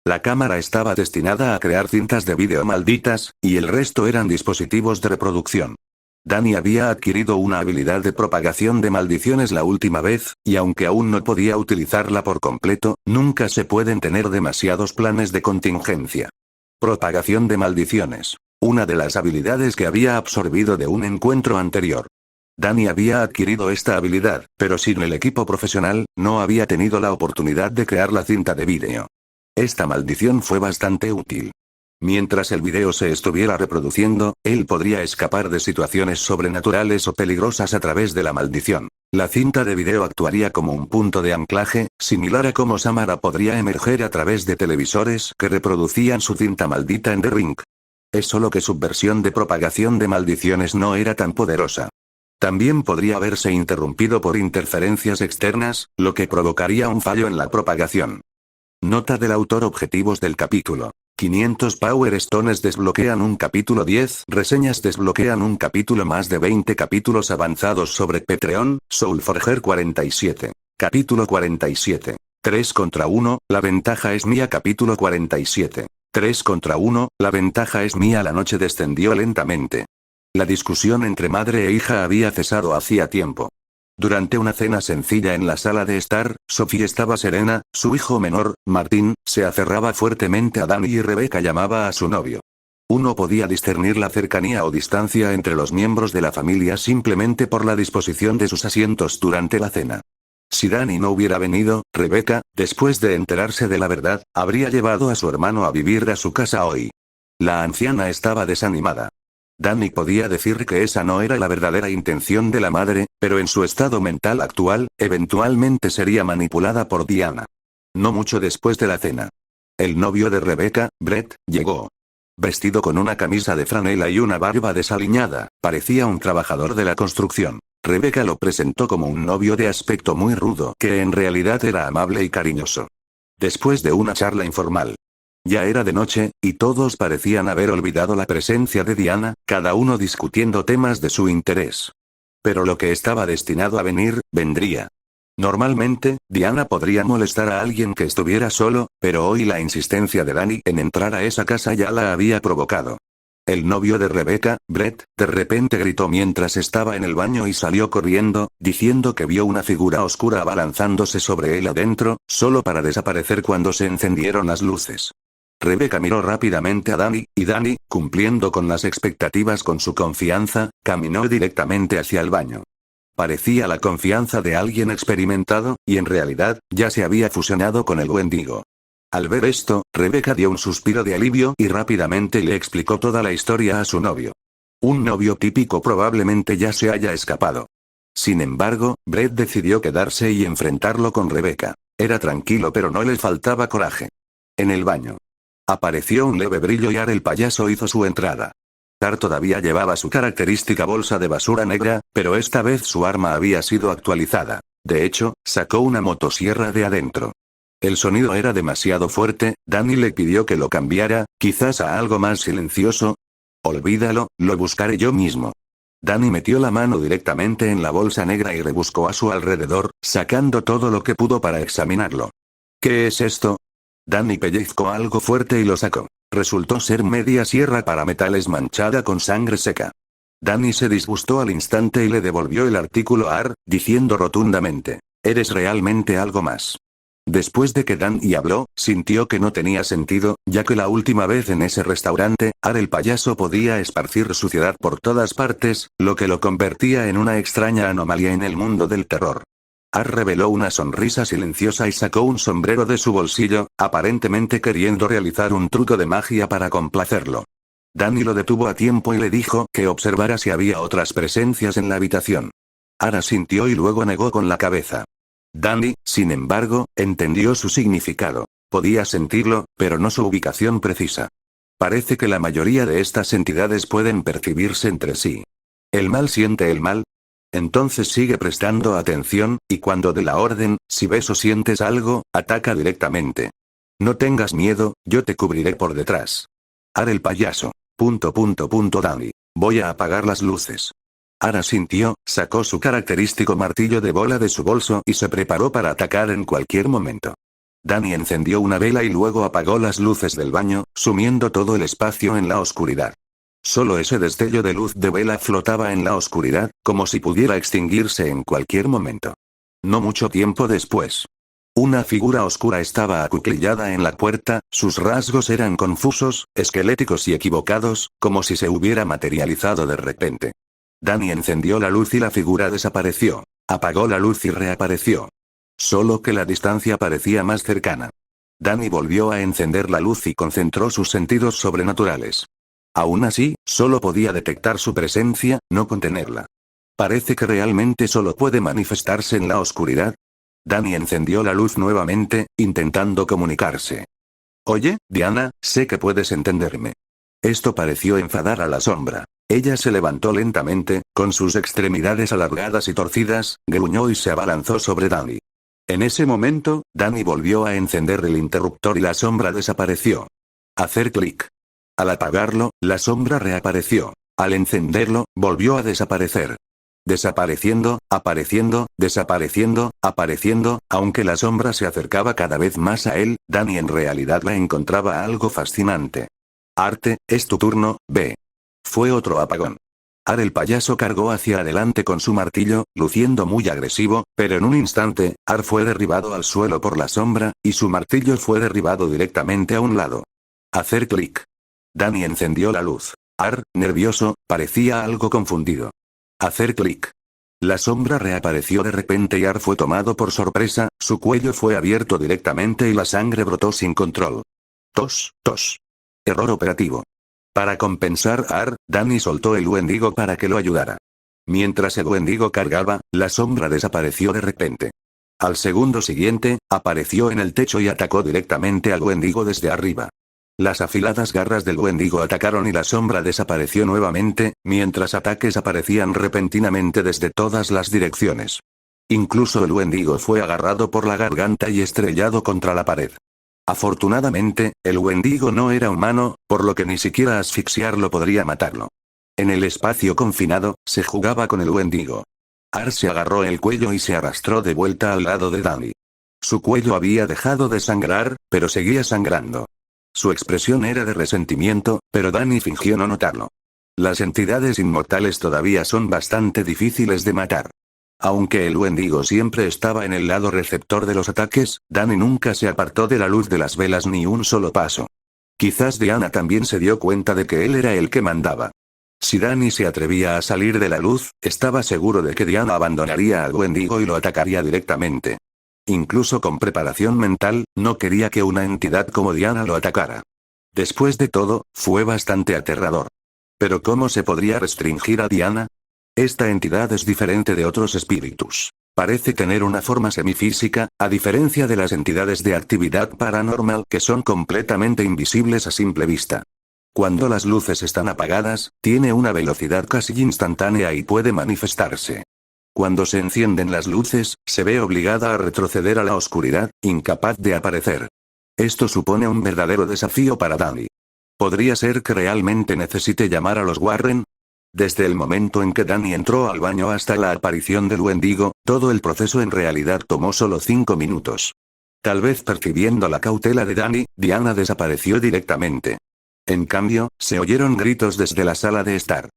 La cámara estaba destinada a crear cintas de vídeo malditas, y el resto eran dispositivos de reproducción. Danny había adquirido una habilidad de propagación de maldiciones la última vez, y aunque aún no podía utilizarla por completo, nunca se pueden tener demasiados planes de contingencia. Propagación de maldiciones. Una de las habilidades que había absorbido de un encuentro anterior. Danny había adquirido esta habilidad, pero sin el equipo profesional, no había tenido la oportunidad de crear la cinta de vídeo. Esta maldición fue bastante útil. Mientras el video se estuviera reproduciendo, él podría escapar de situaciones sobrenaturales o peligrosas a través de la maldición. La cinta de video actuaría como un punto de anclaje, similar a cómo Samara podría emerger a través de televisores que reproducían su cinta maldita en The Ring. Es solo que su versión de propagación de maldiciones no era tan poderosa. También podría haberse interrumpido por interferencias externas, lo que provocaría un fallo en la propagación. Nota del autor. Objetivos del capítulo. 500 Power Stones desbloquean un capítulo. 10 reseñas desbloquean un capítulo. Más de 20 capítulos avanzados sobre Patreon. Soulforger 47. Capítulo 47. 3 contra 1, la ventaja es mía. Capítulo 47. 3 contra 1, la ventaja es mía. La noche descendió lentamente. La discusión entre madre e hija había cesado hacía tiempo. Durante una cena sencilla en la sala de estar, Sophie estaba serena, su hijo menor, Martín, se aferraba fuertemente a Danny y Rebecca llamaba a su novio. Uno podía discernir la cercanía o distancia entre los miembros de la familia simplemente por la disposición de sus asientos durante la cena. Si Danny no hubiera venido, Rebecca, después de enterarse de la verdad, habría llevado a su hermano a vivir a su casa hoy. La anciana estaba desanimada. Danny podía decir que esa no era la verdadera intención de la madre, pero en su estado mental actual, eventualmente sería manipulada por Diana. No mucho después de la cena. El novio de Rebecca, Brett, llegó. Vestido con una camisa de franela y una barba desaliñada, parecía un trabajador de la construcción. Rebecca lo presentó como un novio de aspecto muy rudo, que en realidad era amable y cariñoso. Después de una charla informal. Ya era de noche, y todos parecían haber olvidado la presencia de Diana, cada uno discutiendo temas de su interés. Pero lo que estaba destinado a venir, vendría. Normalmente, Diana podría molestar a alguien que estuviera solo, pero hoy la insistencia de Danny en entrar a esa casa ya la había provocado. El novio de Rebecca, Brett, de repente gritó mientras estaba en el baño y salió corriendo, diciendo que vio una figura oscura abalanzándose sobre él adentro, solo para desaparecer cuando se encendieron las luces. Rebecca miró rápidamente a Danny, y Danny, cumpliendo con las expectativas con su confianza, caminó directamente hacia el baño. Parecía la confianza de alguien experimentado, y en realidad, ya se había fusionado con el Wendigo. Al ver esto, Rebecca dio un suspiro de alivio y rápidamente le explicó toda la historia a su novio. Un novio típico probablemente ya se haya escapado. Sin embargo, Brett decidió quedarse y enfrentarlo con Rebecca. Era tranquilo pero no le faltaba coraje. En el baño. Apareció un leve brillo y Ar el payaso hizo su entrada. Ar todavía llevaba su característica bolsa de basura negra, pero esta vez su arma había sido actualizada. De hecho, sacó una motosierra de adentro. El sonido era demasiado fuerte, Danny le pidió que lo cambiara, quizás a algo más silencioso. Olvídalo, lo buscaré yo mismo. Danny metió la mano directamente en la bolsa negra y rebuscó a su alrededor, sacando todo lo que pudo para examinarlo. ¿Qué es esto? Danny pellizcó algo fuerte y lo sacó. Resultó ser media sierra para metales manchada con sangre seca. Danny se disgustó al instante y le devolvió el artículo a Ar, diciendo rotundamente: «Eres realmente algo más». Después de que Danny habló, sintió que no tenía sentido, ya que la última vez en ese restaurante, Ar el payaso podía esparcir suciedad por todas partes, lo que lo convertía en una extraña anomalía en el mundo del terror. Ar reveló una sonrisa silenciosa y sacó un sombrero de su bolsillo, aparentemente queriendo realizar un truco de magia para complacerlo. Danny lo detuvo a tiempo y le dijo que observara si había otras presencias en la habitación. Ar asintió y luego negó con la cabeza. Danny, sin embargo, entendió su significado. Podía sentirlo, pero no su ubicación precisa. Parece que la mayoría de estas entidades pueden percibirse entre sí. ¿El mal siente el mal? Entonces sigue prestando atención, y cuando dé la orden, si ves o sientes algo, ataca directamente. No tengas miedo, yo te cubriré por detrás. Ar el payaso. Danny. Voy a apagar las luces. Ar asintió, sacó su característico martillo de bola de su bolso y se preparó para atacar en cualquier momento. Danny encendió una vela y luego apagó las luces del baño, sumiendo todo el espacio en la oscuridad. Solo ese destello de luz de vela flotaba en la oscuridad, como si pudiera extinguirse en cualquier momento. No mucho tiempo después. Una figura oscura estaba acuclillada en la puerta, sus rasgos eran confusos, esqueléticos y equivocados, como si se hubiera materializado de repente. Danny encendió la luz y la figura desapareció. Apagó la luz y reapareció. Solo que la distancia parecía más cercana. Danny volvió a encender la luz y concentró sus sentidos sobrenaturales. Aún así, solo podía detectar su presencia, no contenerla. Parece que realmente solo puede manifestarse en la oscuridad. Danny encendió la luz nuevamente, intentando comunicarse. Oye, Diana, sé que puedes entenderme. Esto pareció enfadar a la sombra. Ella se levantó lentamente, con sus extremidades alargadas y torcidas, gruñó y se abalanzó sobre Danny. En ese momento, Danny volvió a encender el interruptor y la sombra desapareció. Hacer clic. Al apagarlo, la sombra reapareció. Al encenderlo, volvió a desaparecer. Desapareciendo, apareciendo, desapareciendo, apareciendo, aunque la sombra se acercaba cada vez más a él, Danny en realidad la encontraba algo fascinante. Arte, es tu turno, ve. Fue otro apagón. Ar el payaso cargó hacia adelante con su martillo, luciendo muy agresivo, pero en un instante, Ar fue derribado al suelo por la sombra, y su martillo fue derribado directamente a un lado. Hacer clic. Danny encendió la luz. Ar, nervioso, parecía algo confundido. Hacer clic. La sombra reapareció de repente y Ar fue tomado por sorpresa, su cuello fue abierto directamente y la sangre brotó sin control. Tos, tos. Error operativo. Para compensar a Ar, Danny soltó el Wendigo para que lo ayudara. Mientras el Wendigo cargaba, la sombra desapareció de repente. Al segundo siguiente, apareció en el techo y atacó directamente al Wendigo desde arriba. Las afiladas garras del Wendigo atacaron y la sombra desapareció nuevamente, mientras ataques aparecían repentinamente desde todas las direcciones. Incluso el Wendigo fue agarrado por la garganta y estrellado contra la pared. Afortunadamente, el Wendigo no era humano, por lo que ni siquiera asfixiarlo podría matarlo. En el espacio confinado, se jugaba con el Wendigo. Ar se agarró el cuello y se arrastró de vuelta al lado de Danny. Su cuello había dejado de sangrar, pero seguía sangrando. Su expresión era de resentimiento, pero Danny fingió no notarlo. Las entidades inmortales todavía son bastante difíciles de matar. Aunque el Wendigo siempre estaba en el lado receptor de los ataques, Danny nunca se apartó de la luz de las velas ni un solo paso. Quizás Diana también se dio cuenta de que él era el que mandaba. Si Danny se atrevía a salir de la luz, estaba seguro de que Diana abandonaría al Wendigo y lo atacaría directamente. Incluso con preparación mental, no quería que una entidad como Diana lo atacara. Después de todo, fue bastante aterrador. Pero ¿cómo se podría restringir a Diana? Esta entidad es diferente de otros espíritus. Parece tener una forma semifísica, a diferencia de las entidades de actividad paranormal que son completamente invisibles a simple vista. Cuando las luces están apagadas, tiene una velocidad casi instantánea y puede manifestarse. Cuando se encienden las luces, se ve obligada a retroceder a la oscuridad, incapaz de aparecer. Esto supone un verdadero desafío para Danny. ¿Podría ser que realmente necesite llamar a los Warren? Desde el momento en que Danny entró al baño hasta la aparición del Wendigo, todo el proceso en realidad tomó solo 5 minutos. Tal vez percibiendo la cautela de Danny, Diana desapareció directamente. En cambio, se oyeron gritos desde la sala de estar.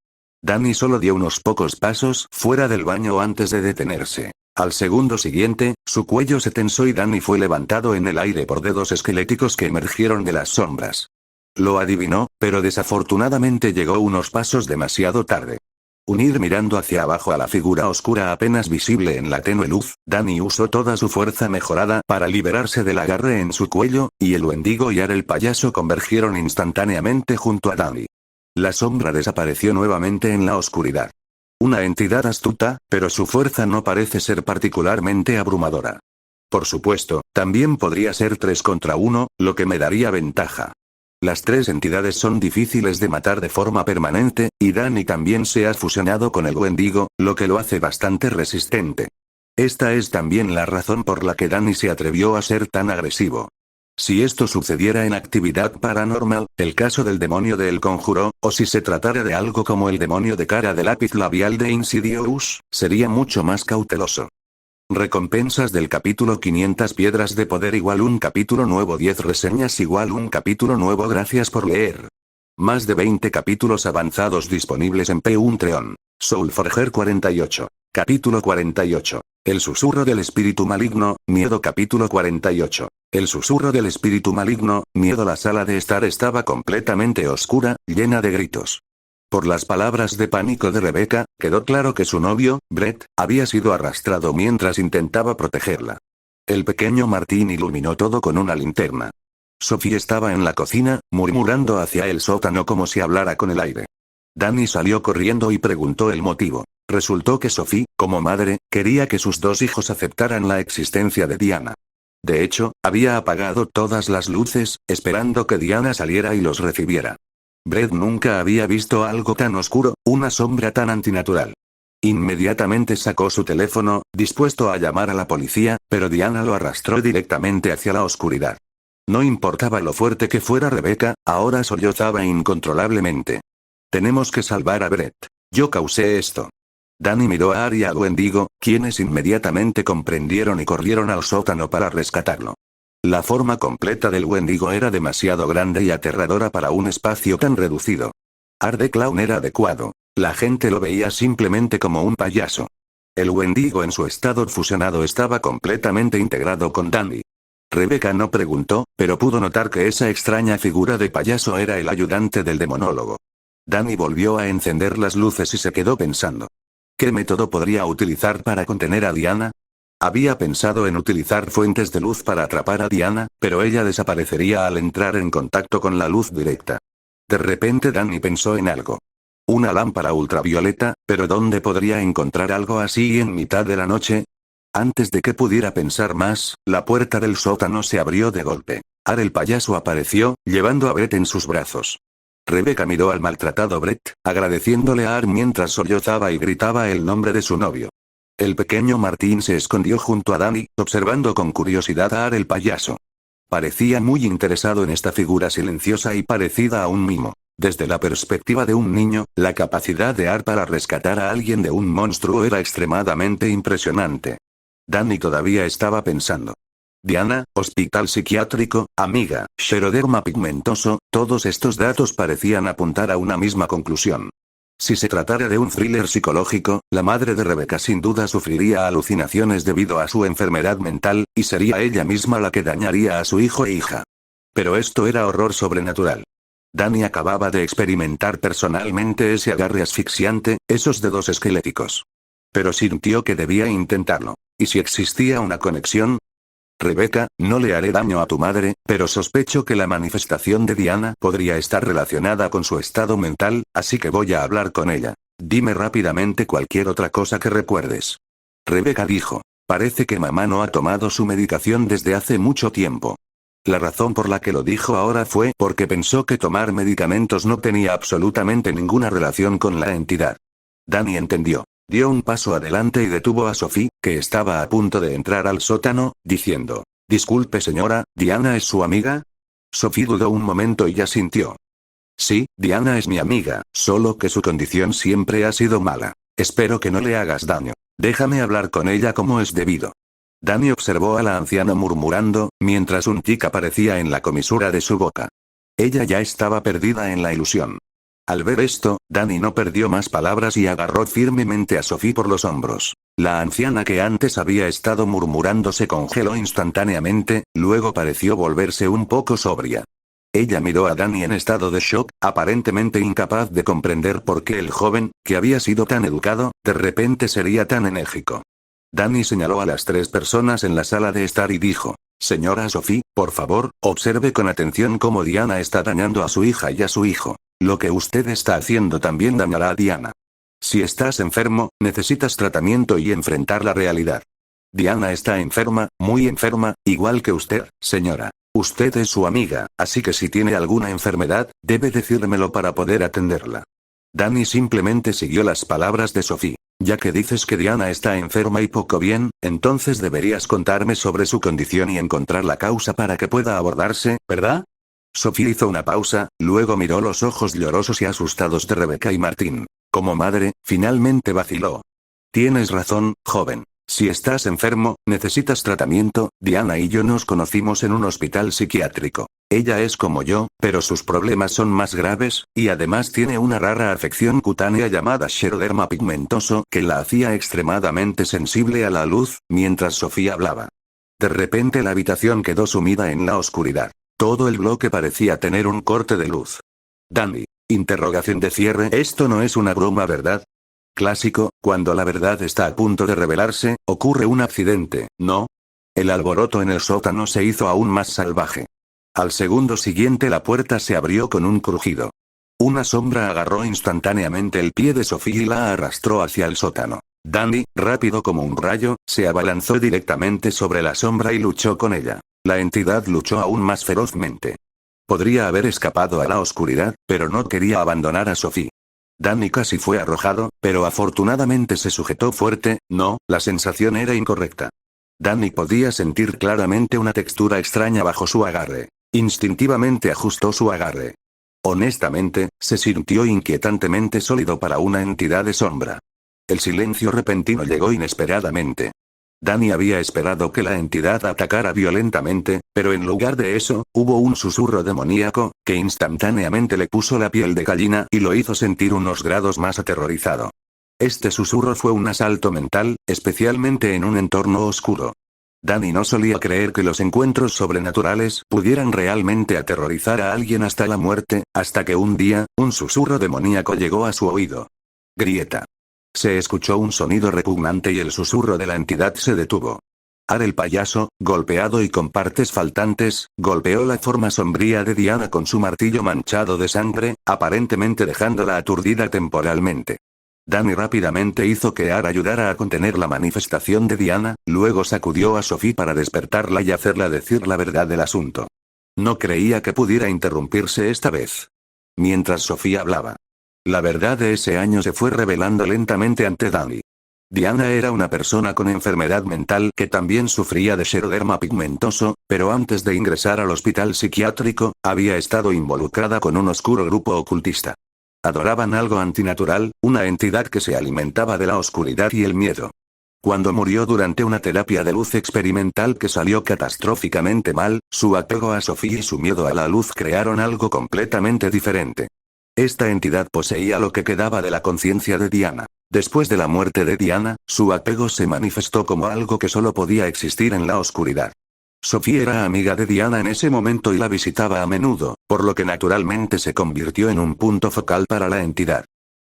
Danny solo dio unos pocos pasos fuera del baño antes de detenerse. Al segundo siguiente, su cuello se tensó y Danny fue levantado en el aire por dedos esqueléticos que emergieron de las sombras. Lo adivinó, pero desafortunadamente llegó unos pasos demasiado tarde. Unir mirando hacia abajo a la figura oscura apenas visible en la tenue luz, Danny usó toda su fuerza mejorada para liberarse del agarre en su cuello, y el Wendigo y el payaso convergieron instantáneamente junto a Danny. La sombra desapareció nuevamente en la oscuridad. Una entidad astuta, pero su fuerza no parece ser particularmente abrumadora. Por supuesto, también podría ser 3 contra 1, lo que me daría ventaja. Las 3 entidades son difíciles de matar de forma permanente, y Danny también se ha fusionado con el Wendigo, lo que lo hace bastante resistente. Esta es también la razón por la que Danny se atrevió a ser tan agresivo. Si esto sucediera en actividad paranormal, el caso del demonio de El Conjuro, o si se tratara de algo como el demonio de cara de lápiz labial de Insidious, sería mucho más cauteloso. Recompensas del capítulo 500 piedras de poder igual un capítulo nuevo 10 reseñas igual un capítulo nuevo gracias por leer. Más de 20 capítulos avanzados disponibles en Patreon. Soulforger 48. Capítulo 48. El susurro del espíritu maligno, miedo capítulo 48. El susurro del espíritu maligno, miedo. La sala de estar estaba completamente oscura, llena de gritos. Por las palabras de pánico de Rebecca, quedó claro que su novio, Brett, había sido arrastrado mientras intentaba protegerla. El pequeño Martín iluminó todo con una linterna. Sophie estaba en la cocina, murmurando hacia el sótano como si hablara con el aire. Danny salió corriendo y preguntó el motivo. Resultó que Sophie, como madre, quería que sus 2 hijos aceptaran la existencia de Diana. De hecho, había apagado todas las luces, esperando que Diana saliera y los recibiera. Brett nunca había visto algo tan oscuro, una sombra tan antinatural. Inmediatamente sacó su teléfono, dispuesto a llamar a la policía, pero Diana lo arrastró directamente hacia la oscuridad. No importaba lo fuerte que fuera Rebecca, ahora sollozaba incontrolablemente. Tenemos que salvar a Brett. Yo causé esto. Danny miró a Ari y al Wendigo, quienes inmediatamente comprendieron y corrieron al sótano para rescatarlo. La forma completa del Wendigo era demasiado grande y aterradora para un espacio tan reducido. Art de clown era adecuado. La gente lo veía simplemente como un payaso. El Wendigo en su estado fusionado estaba completamente integrado con Danny. Rebecca no preguntó, pero pudo notar que esa extraña figura de payaso era el ayudante del demonólogo. Danny volvió a encender las luces y se quedó pensando. ¿Qué método podría utilizar para contener a Diana? Había pensado en utilizar fuentes de luz para atrapar a Diana, pero ella desaparecería al entrar en contacto con la luz directa. De repente Danny pensó en algo. Una lámpara ultravioleta, pero ¿dónde podría encontrar algo así en mitad de la noche? Antes de que pudiera pensar más, la puerta del sótano se abrió de golpe. Ar el payaso apareció, llevando a Brett en sus brazos. Rebecca miró al maltratado Brett, agradeciéndole a Ar mientras sollozaba y gritaba el nombre de su novio. El pequeño Martín se escondió junto a Danny, observando con curiosidad a Ar el payaso. Parecía muy interesado en esta figura silenciosa y parecida a un mimo. Desde la perspectiva de un niño, la capacidad de Ar para rescatar a alguien de un monstruo era extremadamente impresionante. Danny todavía estaba pensando. Diana, hospital psiquiátrico, amiga, xeroderma pigmentoso, todos estos datos parecían apuntar a una misma conclusión. Si se tratara de un thriller psicológico, la madre de Rebecca sin duda sufriría alucinaciones debido a su enfermedad mental, y sería ella misma la que dañaría a su hijo e hija. Pero esto era horror sobrenatural. Danny acababa de experimentar personalmente ese agarre asfixiante, esos dedos esqueléticos. Pero sintió que debía intentarlo. ¿Y si existía una conexión? Rebecca, no le haré daño a tu madre, pero sospecho que la manifestación de Diana podría estar relacionada con su estado mental, así que voy a hablar con ella. Dime rápidamente cualquier otra cosa que recuerdes. Rebecca dijo. Parece que mamá no ha tomado su medicación desde hace mucho tiempo. La razón por la que lo dijo ahora fue porque pensó que tomar medicamentos no tenía absolutamente ninguna relación con la entidad. Danny entendió. Dio un paso adelante y detuvo a Sophie, que estaba a punto de entrar al sótano, diciendo, «Disculpe señora, ¿Diana es su amiga?» Sophie dudó un momento y asintió. «Sí, Diana es mi amiga, solo que su condición siempre ha sido mala. Espero que no le hagas daño. Déjame hablar con ella como es debido». Danny observó a la anciana murmurando, mientras un tic aparecía en la comisura de su boca. Ella ya estaba perdida en la ilusión. Al ver esto, Danny no perdió más palabras y agarró firmemente a Sophie por los hombros. La anciana que antes había estado murmurando se congeló instantáneamente, luego pareció volverse un poco sobria. Ella miró a Danny en estado de shock, aparentemente incapaz de comprender por qué el joven, que había sido tan educado, de repente sería tan enérgico. Danny señaló a las 3 personas en la sala de estar y dijo: Señora Sophie, por favor, observe con atención cómo Diana está dañando a su hija y a su hijo. Lo que usted está haciendo también dañará a Diana. Si estás enfermo, necesitas tratamiento y enfrentar la realidad. Diana está enferma, muy enferma, igual que usted, señora. Usted es su amiga, así que si tiene alguna enfermedad, debe decírmelo para poder atenderla. Danny simplemente siguió las palabras de Sophie. Ya que dices que Diana está enferma y poco bien, entonces deberías contarme sobre su condición y encontrar la causa para que pueda abordarse, ¿verdad? Sophie hizo una pausa, luego miró los ojos llorosos y asustados de Rebecca y Martín. Como madre, finalmente vaciló. Tienes razón, joven. Si estás enfermo, necesitas tratamiento. Diana y yo nos conocimos en un hospital psiquiátrico. Ella es como yo, pero sus problemas son más graves, y además tiene una rara afección cutánea llamada xeroderma pigmentoso que la hacía extremadamente sensible a la luz, mientras Sofía hablaba. De repente la habitación quedó sumida en la oscuridad. Todo el bloque parecía tener un corte de luz. Danny. Interrogación de cierre. Esto no es una broma, ¿verdad? Clásico, cuando la verdad está a punto de revelarse, ocurre un accidente, ¿no? El alboroto en el sótano se hizo aún más salvaje. Al segundo siguiente la puerta se abrió con un crujido. Una sombra agarró instantáneamente el pie de Sophie y la arrastró hacia el sótano. Danny, rápido como un rayo, se abalanzó directamente sobre la sombra y luchó con ella. La entidad luchó aún más ferozmente. Podría haber escapado a la oscuridad, pero no quería abandonar a Sophie. Danny casi fue arrojado, pero afortunadamente se sujetó fuerte. No, la sensación era incorrecta. Danny podía sentir claramente una textura extraña bajo su agarre. Instintivamente ajustó su agarre. Honestamente, se sintió inquietantemente sólido para una entidad de sombra. El silencio repentino llegó inesperadamente. Danny había esperado que la entidad atacara violentamente, pero en lugar de eso, hubo un susurro demoníaco, que instantáneamente le puso la piel de gallina y lo hizo sentir unos grados más aterrorizado. Este susurro fue un asalto mental, especialmente en un entorno oscuro. Danny no solía creer que los encuentros sobrenaturales pudieran realmente aterrorizar a alguien hasta la muerte, hasta que un día, un susurro demoníaco llegó a su oído. Grieta. Se escuchó un sonido repugnante y el susurro de la entidad se detuvo. Ar el payaso, golpeado y con partes faltantes, golpeó la forma sombría de Diana con su martillo manchado de sangre, aparentemente dejándola aturdida temporalmente. Danny rápidamente hizo que Ar ayudara a contener la manifestación de Diana, luego sacudió a Sophie para despertarla y hacerla decir la verdad del asunto. No creía que pudiera interrumpirse esta vez. Mientras Sophie hablaba. La verdad de ese año se fue revelando lentamente ante Danny. Diana era una persona con enfermedad mental que también sufría de xeroderma pigmentoso, pero antes de ingresar al hospital psiquiátrico, había estado involucrada con un oscuro grupo ocultista. Adoraban algo antinatural, una entidad que se alimentaba de la oscuridad y el miedo. Cuando murió durante una terapia de luz experimental que salió catastróficamente mal, su apego a Sophie y su miedo a la luz crearon algo completamente diferente. Esta entidad poseía lo que quedaba de la conciencia de Diana. Después de la muerte de Diana, su apego se manifestó como algo que solo podía existir en la oscuridad. Sophie era amiga de Diana en ese momento y la visitaba a menudo, por lo que naturalmente se convirtió en un punto focal para la entidad.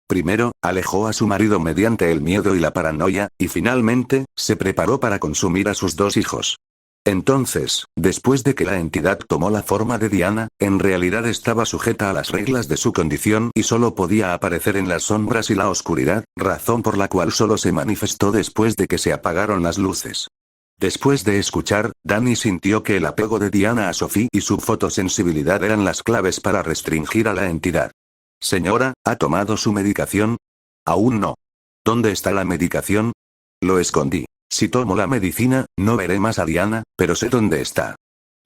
Primero, alejó a su marido mediante el miedo y la paranoia, y finalmente, se preparó para consumir a sus 2 hijos. Entonces, después de que la entidad tomó la forma de Diana, en realidad estaba sujeta a las reglas de su condición y solo podía aparecer en las sombras y la oscuridad, razón por la cual solo se manifestó después de que se apagaron las luces. Después de escuchar, Danny sintió que el apego de Diana a Sophie y su fotosensibilidad eran las claves para restringir a la entidad. Señora, ¿ha tomado su medicación? Aún no. ¿Dónde está la medicación? Lo escondí. Si tomo la medicina, no veré más a Diana, pero sé dónde está.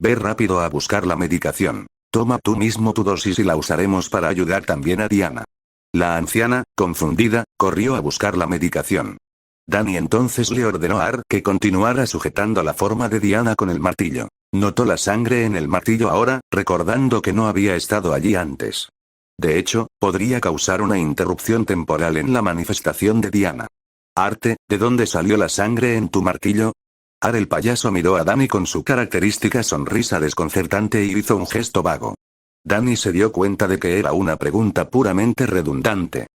Ve rápido a buscar la medicación. Toma tú mismo tu dosis y la usaremos para ayudar también a Diana. La anciana, confundida, corrió a buscar la medicación. Danny entonces le ordenó a Ar que continuara sujetando la forma de Diana con el martillo. Notó la sangre en el martillo ahora, recordando que no había estado allí antes. De hecho, podría causar una interrupción temporal en la manifestación de Diana. Arte, ¿de dónde salió la sangre en tu martillo? El payaso miró a Danny con su característica sonrisa desconcertante y hizo un gesto vago. Danny se dio cuenta de que era una pregunta puramente redundante.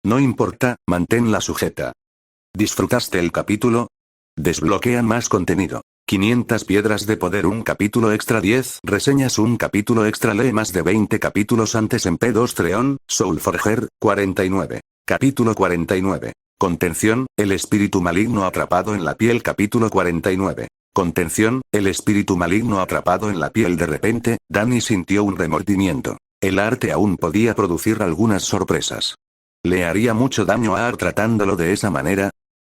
No importa, manténla sujeta. ¿Disfrutaste el capítulo? Desbloquea más contenido. 500 piedras de poder, un capítulo extra, 10 reseñas, un capítulo extra, lee más de 20 capítulos antes en P2 Treon, Soulforger, 49. Capítulo 49. Contención, el espíritu maligno atrapado en la piel, capítulo 49. Contención, el espíritu maligno atrapado en la piel. De repente, Danny sintió un remordimiento. El arte aún podía producir algunas sorpresas. ¿Le haría mucho daño a Art tratándolo de esa manera?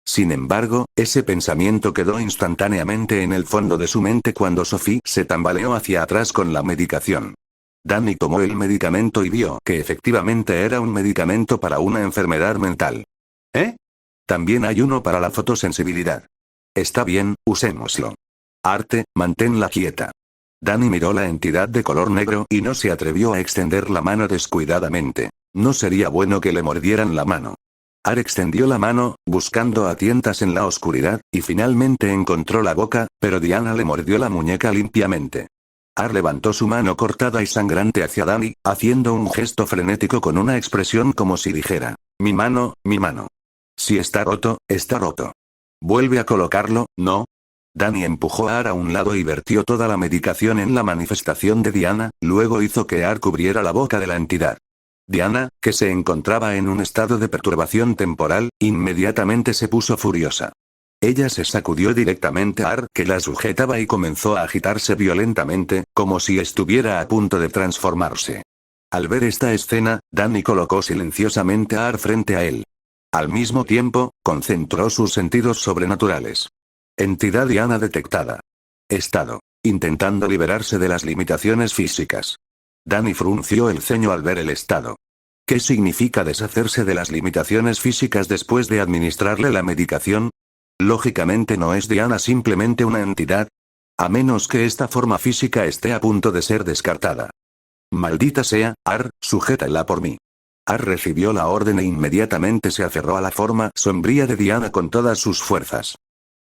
Sin embargo, ese pensamiento quedó instantáneamente en el fondo de su mente cuando Sophie se tambaleó hacia atrás con la medicación. Danny tomó el medicamento y vio que efectivamente era un medicamento para una enfermedad mental. ¿Eh? También hay uno para la fotosensibilidad. Está bien, usémoslo. Arte, manténla quieta. Danny miró la entidad de color negro y no se atrevió a extender la mano descuidadamente. No sería bueno que le mordieran la mano. Art extendió la mano, buscando a tientas en la oscuridad, y finalmente encontró la boca, pero Diana le mordió la muñeca limpiamente. Art levantó su mano cortada y sangrante hacia Danny, haciendo un gesto frenético con una expresión como si dijera: mi mano, mi mano. Si está roto, está roto. Vuelve a colocarlo, ¿no? Danny empujó a Art a un lado y vertió toda la medicación en la manifestación de Diana, luego hizo que Art cubriera la boca de la entidad. Diana, que se encontraba en un estado de perturbación temporal, inmediatamente se puso furiosa. Ella se sacudió directamente a Art, que la sujetaba, y comenzó a agitarse violentamente, como si estuviera a punto de transformarse. Al ver esta escena, Danny colocó silenciosamente a Art frente a él. Al mismo tiempo, concentró sus sentidos sobrenaturales. Entidad Diana detectada. Estado. Intentando liberarse de las limitaciones físicas. Danny frunció el ceño al ver el estado. ¿Qué significa deshacerse de las limitaciones físicas después de administrarle la medicación? Lógicamente no es Diana simplemente una entidad. A menos que esta forma física esté a punto de ser descartada. Maldita sea, Art, sujétala por mí. Art recibió la orden e inmediatamente se aferró a la forma sombría de Diana con todas sus fuerzas.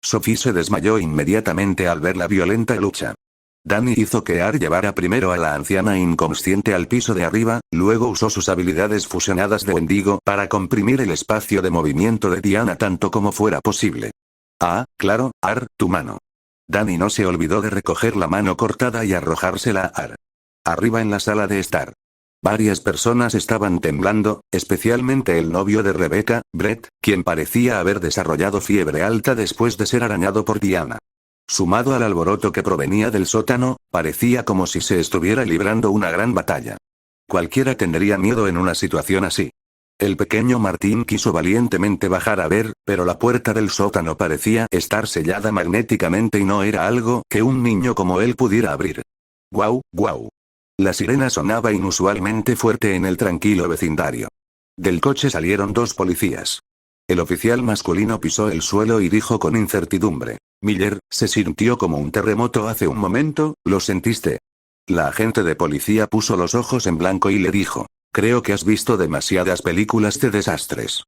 Sophie se desmayó inmediatamente al ver la violenta lucha. Danny hizo que Art llevara primero a la anciana inconsciente al piso de arriba, luego usó sus habilidades fusionadas de Wendigo para comprimir el espacio de movimiento de Diana tanto como fuera posible. Ah, claro, Art, tu mano. Danny no se olvidó de recoger la mano cortada y arrojársela a Art. Arriba en la sala de estar. Varias personas estaban temblando, especialmente el novio de Rebecca, Brett, quien parecía haber desarrollado fiebre alta después de ser arañado por Diana. Sumado al alboroto que provenía del sótano, parecía como si se estuviera librando una gran batalla. Cualquiera tendría miedo en una situación así. El pequeño Martín quiso valientemente bajar a ver, pero la puerta del sótano parecía estar sellada magnéticamente y no era algo que un niño como él pudiera abrir. ¡Guau, guau! La sirena sonaba inusualmente fuerte en el tranquilo vecindario. Del coche salieron dos policías. El oficial masculino pisó el suelo y dijo con incertidumbre: Miller, se sintió como un terremoto hace un momento, ¿lo sentiste? La agente de policía puso los ojos en blanco y le dijo: creo que has visto demasiadas películas de desastres.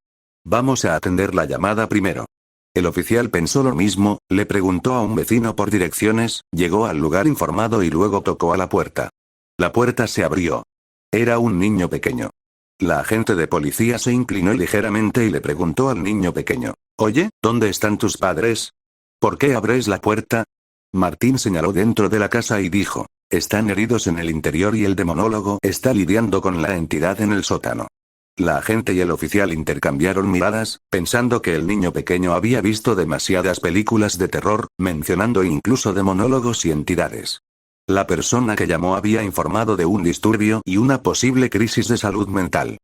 Vamos a atender la llamada primero. El oficial pensó lo mismo, le preguntó a un vecino por direcciones, llegó al lugar informado y luego tocó a la puerta. La puerta se abrió. Era un niño pequeño. La agente de policía se inclinó ligeramente y le preguntó al niño pequeño: Oye, ¿dónde están tus padres? ¿Por qué abres la puerta? Martín señaló dentro de la casa y dijo: están heridos en el interior y el demonólogo está lidiando con la entidad en el sótano. La agente y el oficial intercambiaron miradas, pensando que el niño pequeño había visto demasiadas películas de terror, mencionando incluso demonólogos y entidades. La persona que llamó había informado de un disturbio y una posible crisis de salud mental.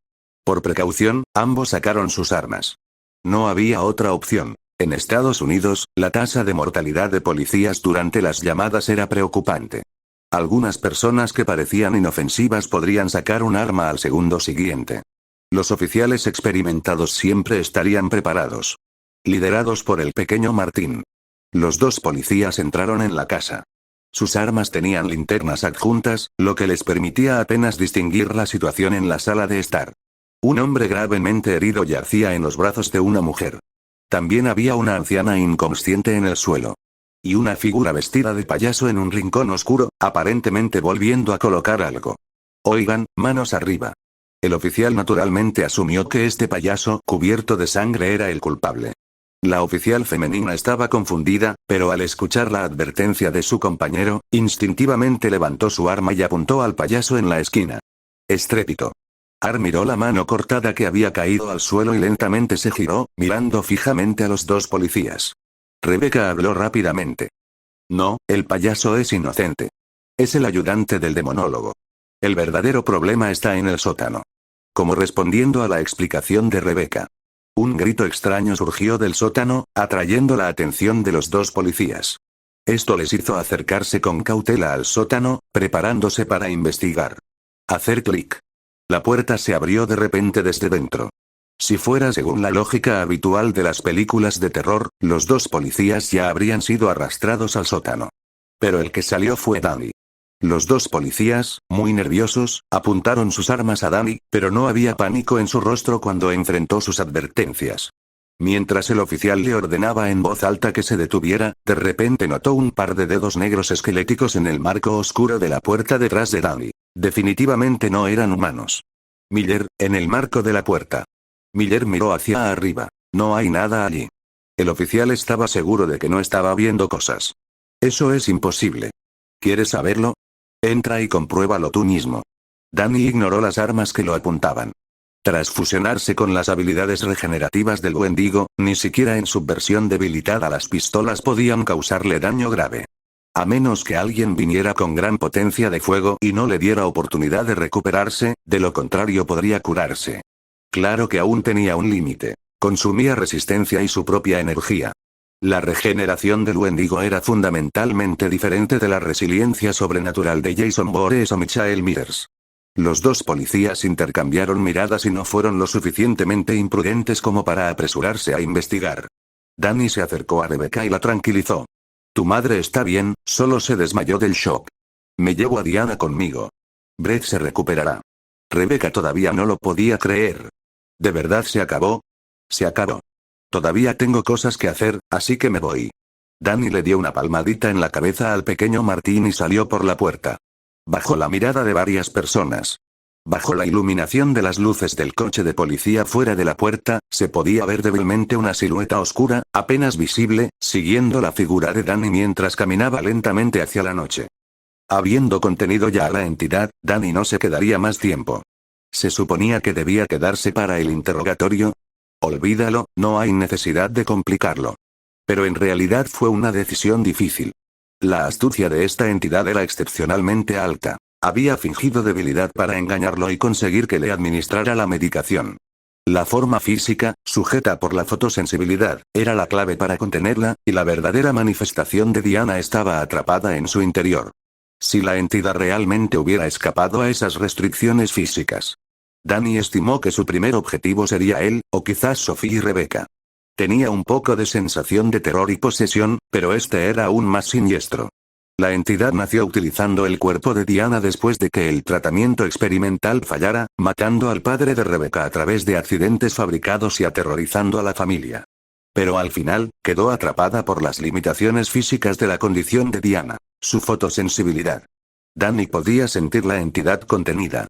Por precaución, ambos sacaron sus armas. No había otra opción. En Estados Unidos, la tasa de mortalidad de policías durante las llamadas era preocupante. Algunas personas que parecían inofensivas podrían sacar un arma al segundo siguiente. Los oficiales experimentados siempre estarían preparados. Liderados por el pequeño Martín. Los dos policías entraron en la casa. Sus armas tenían linternas adjuntas, lo que les permitía apenas distinguir la situación en la sala de estar. Un hombre gravemente herido yacía en los brazos de una mujer. También había una anciana inconsciente en el suelo. Y una figura vestida de payaso en un rincón oscuro, aparentemente volviendo a colocar algo. Oigan, manos arriba. El oficial naturalmente asumió que este payaso cubierto de sangre era el culpable. La oficial femenina estaba confundida, pero al escuchar la advertencia de su compañero, instintivamente levantó su arma y apuntó al payaso en la esquina. Estrépito. Ar miró la mano cortada que había caído al suelo y lentamente se giró, mirando fijamente a los dos policías. Rebecca habló rápidamente. No, el payaso es inocente. Es el ayudante del demonólogo. El verdadero problema está en el sótano. Como respondiendo a la explicación de Rebecca. Un grito extraño surgió del sótano, atrayendo la atención de los dos policías. Esto les hizo acercarse con cautela al sótano, preparándose para investigar. Hacer clic. La puerta se abrió de repente desde dentro. Si fuera según la lógica habitual de las películas de terror, los dos policías ya habrían sido arrastrados al sótano. Pero el que salió fue Danny. Los dos policías, muy nerviosos, apuntaron sus armas a Danny, pero no había pánico en su rostro cuando enfrentó sus advertencias. Mientras el oficial le ordenaba en voz alta que se detuviera, de repente notó un par de dedos negros esqueléticos en el marco oscuro de la puerta detrás de Danny. Definitivamente no eran humanos. Miller, en el marco de la puerta. Miller miró hacia arriba. No hay nada allí. El oficial estaba seguro de que no estaba viendo cosas. Eso es imposible. ¿Quieres saberlo? Entra y compruébalo tú mismo. Danny ignoró las armas que lo apuntaban. Tras fusionarse con las habilidades regenerativas del Wendigo, ni siquiera en su versión debilitada las pistolas podían causarle daño grave. A menos que alguien viniera con gran potencia de fuego y no le diera oportunidad de recuperarse, de lo contrario podría curarse. Claro que aún tenía un límite. Consumía resistencia y su propia energía. La regeneración del Wendigo era fundamentalmente diferente de la resiliencia sobrenatural de Jason Voorhees o Michael Myers. Los dos policías intercambiaron miradas y no fueron lo suficientemente imprudentes como para apresurarse a investigar. Danny se acercó a Rebecca y la tranquilizó. Tu madre está bien, solo se desmayó del shock. Me llevo a Diana conmigo. Brett se recuperará. Rebecca todavía no lo podía creer. ¿De verdad se acabó? Se acabó. Todavía tengo cosas que hacer, así que me voy. Danny le dio una palmadita en la cabeza al pequeño Martín y salió por la puerta. Bajo la mirada de varias personas. Bajo la iluminación de las luces del coche de policía fuera de la puerta, se podía ver débilmente una silueta oscura, apenas visible, siguiendo la figura de Danny mientras caminaba lentamente hacia la noche. Habiendo contenido ya a la entidad, Danny no se quedaría más tiempo. ¿Se suponía que debía quedarse para el interrogatorio? Olvídalo, no hay necesidad de complicarlo. Pero en realidad fue una decisión difícil. La astucia de esta entidad era excepcionalmente alta. Había fingido debilidad para engañarlo y conseguir que le administrara la medicación. La forma física, sujeta por la fotosensibilidad, era la clave para contenerla, y la verdadera manifestación de Diana estaba atrapada en su interior. Si la entidad realmente hubiera escapado a esas restricciones físicas. Danny estimó que su primer objetivo sería él, o quizás Sophie y Rebecca. Tenía un poco de sensación de terror y posesión, pero este era aún más siniestro. La entidad nació utilizando el cuerpo de Diana después de que el tratamiento experimental fallara, matando al padre de Rebecca a través de accidentes fabricados y aterrorizando a la familia. Pero al final, quedó atrapada por las limitaciones físicas de la condición de Diana, su fotosensibilidad. Danny podía sentir la entidad contenida.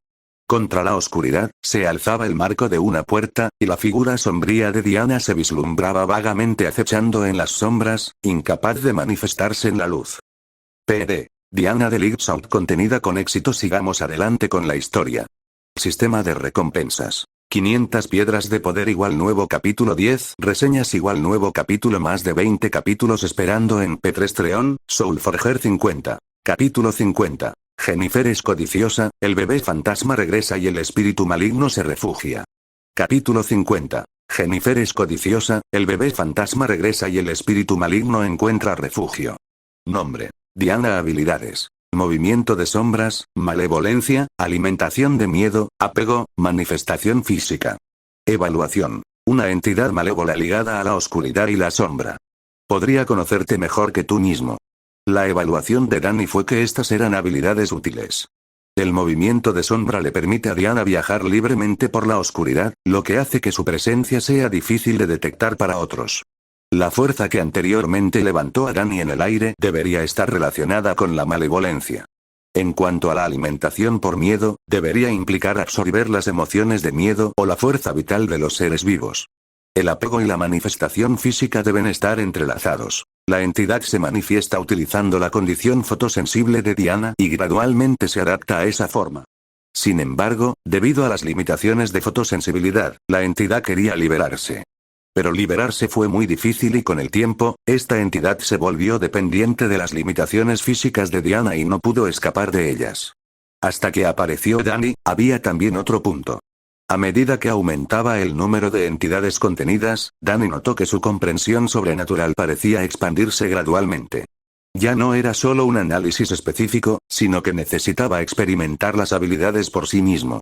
Contra la oscuridad, se alzaba el marco de una puerta, y la figura sombría de Diana se vislumbraba vagamente acechando en las sombras, incapaz de manifestarse en la luz. PD. Diana de Lights Out contenida con éxito. Sigamos adelante con la historia. Sistema de recompensas. 500 piedras de poder igual nuevo capítulo 10. Reseñas igual nuevo capítulo. Más de 20 capítulos esperando en P3 Treon, Soulforger 50. Capítulo 50. Jennifer es codiciosa, el bebé fantasma regresa y el espíritu maligno se refugia. Capítulo 50. Jennifer es codiciosa, el bebé fantasma regresa y el espíritu maligno encuentra refugio. Nombre. Diana. Habilidades. Movimiento de sombras, malevolencia, alimentación de miedo, apego, manifestación física. Evaluación. Una entidad malévola ligada a la oscuridad y la sombra. Podría conocerte mejor que tú mismo. La evaluación de Danny fue que estas eran habilidades útiles. El movimiento de sombra le permite a Diana viajar libremente por la oscuridad, lo que hace que su presencia sea difícil de detectar para otros. La fuerza que anteriormente levantó a Danny en el aire debería estar relacionada con la malevolencia. En cuanto a la alimentación por miedo, debería implicar absorber las emociones de miedo o la fuerza vital de los seres vivos. El apego y la manifestación física deben estar entrelazados. La entidad se manifiesta utilizando la condición fotosensible de Diana y gradualmente se adapta a esa forma. Sin embargo, debido a las limitaciones de fotosensibilidad, la entidad quería liberarse. Pero liberarse fue muy difícil y con el tiempo, esta entidad se volvió dependiente de las limitaciones físicas de Diana y no pudo escapar de ellas. Hasta que apareció Danny, había también otro punto. A medida que aumentaba el número de entidades contenidas, Danny notó que su comprensión sobrenatural parecía expandirse gradualmente. Ya no era solo un análisis específico, sino que necesitaba experimentar las habilidades por sí mismo.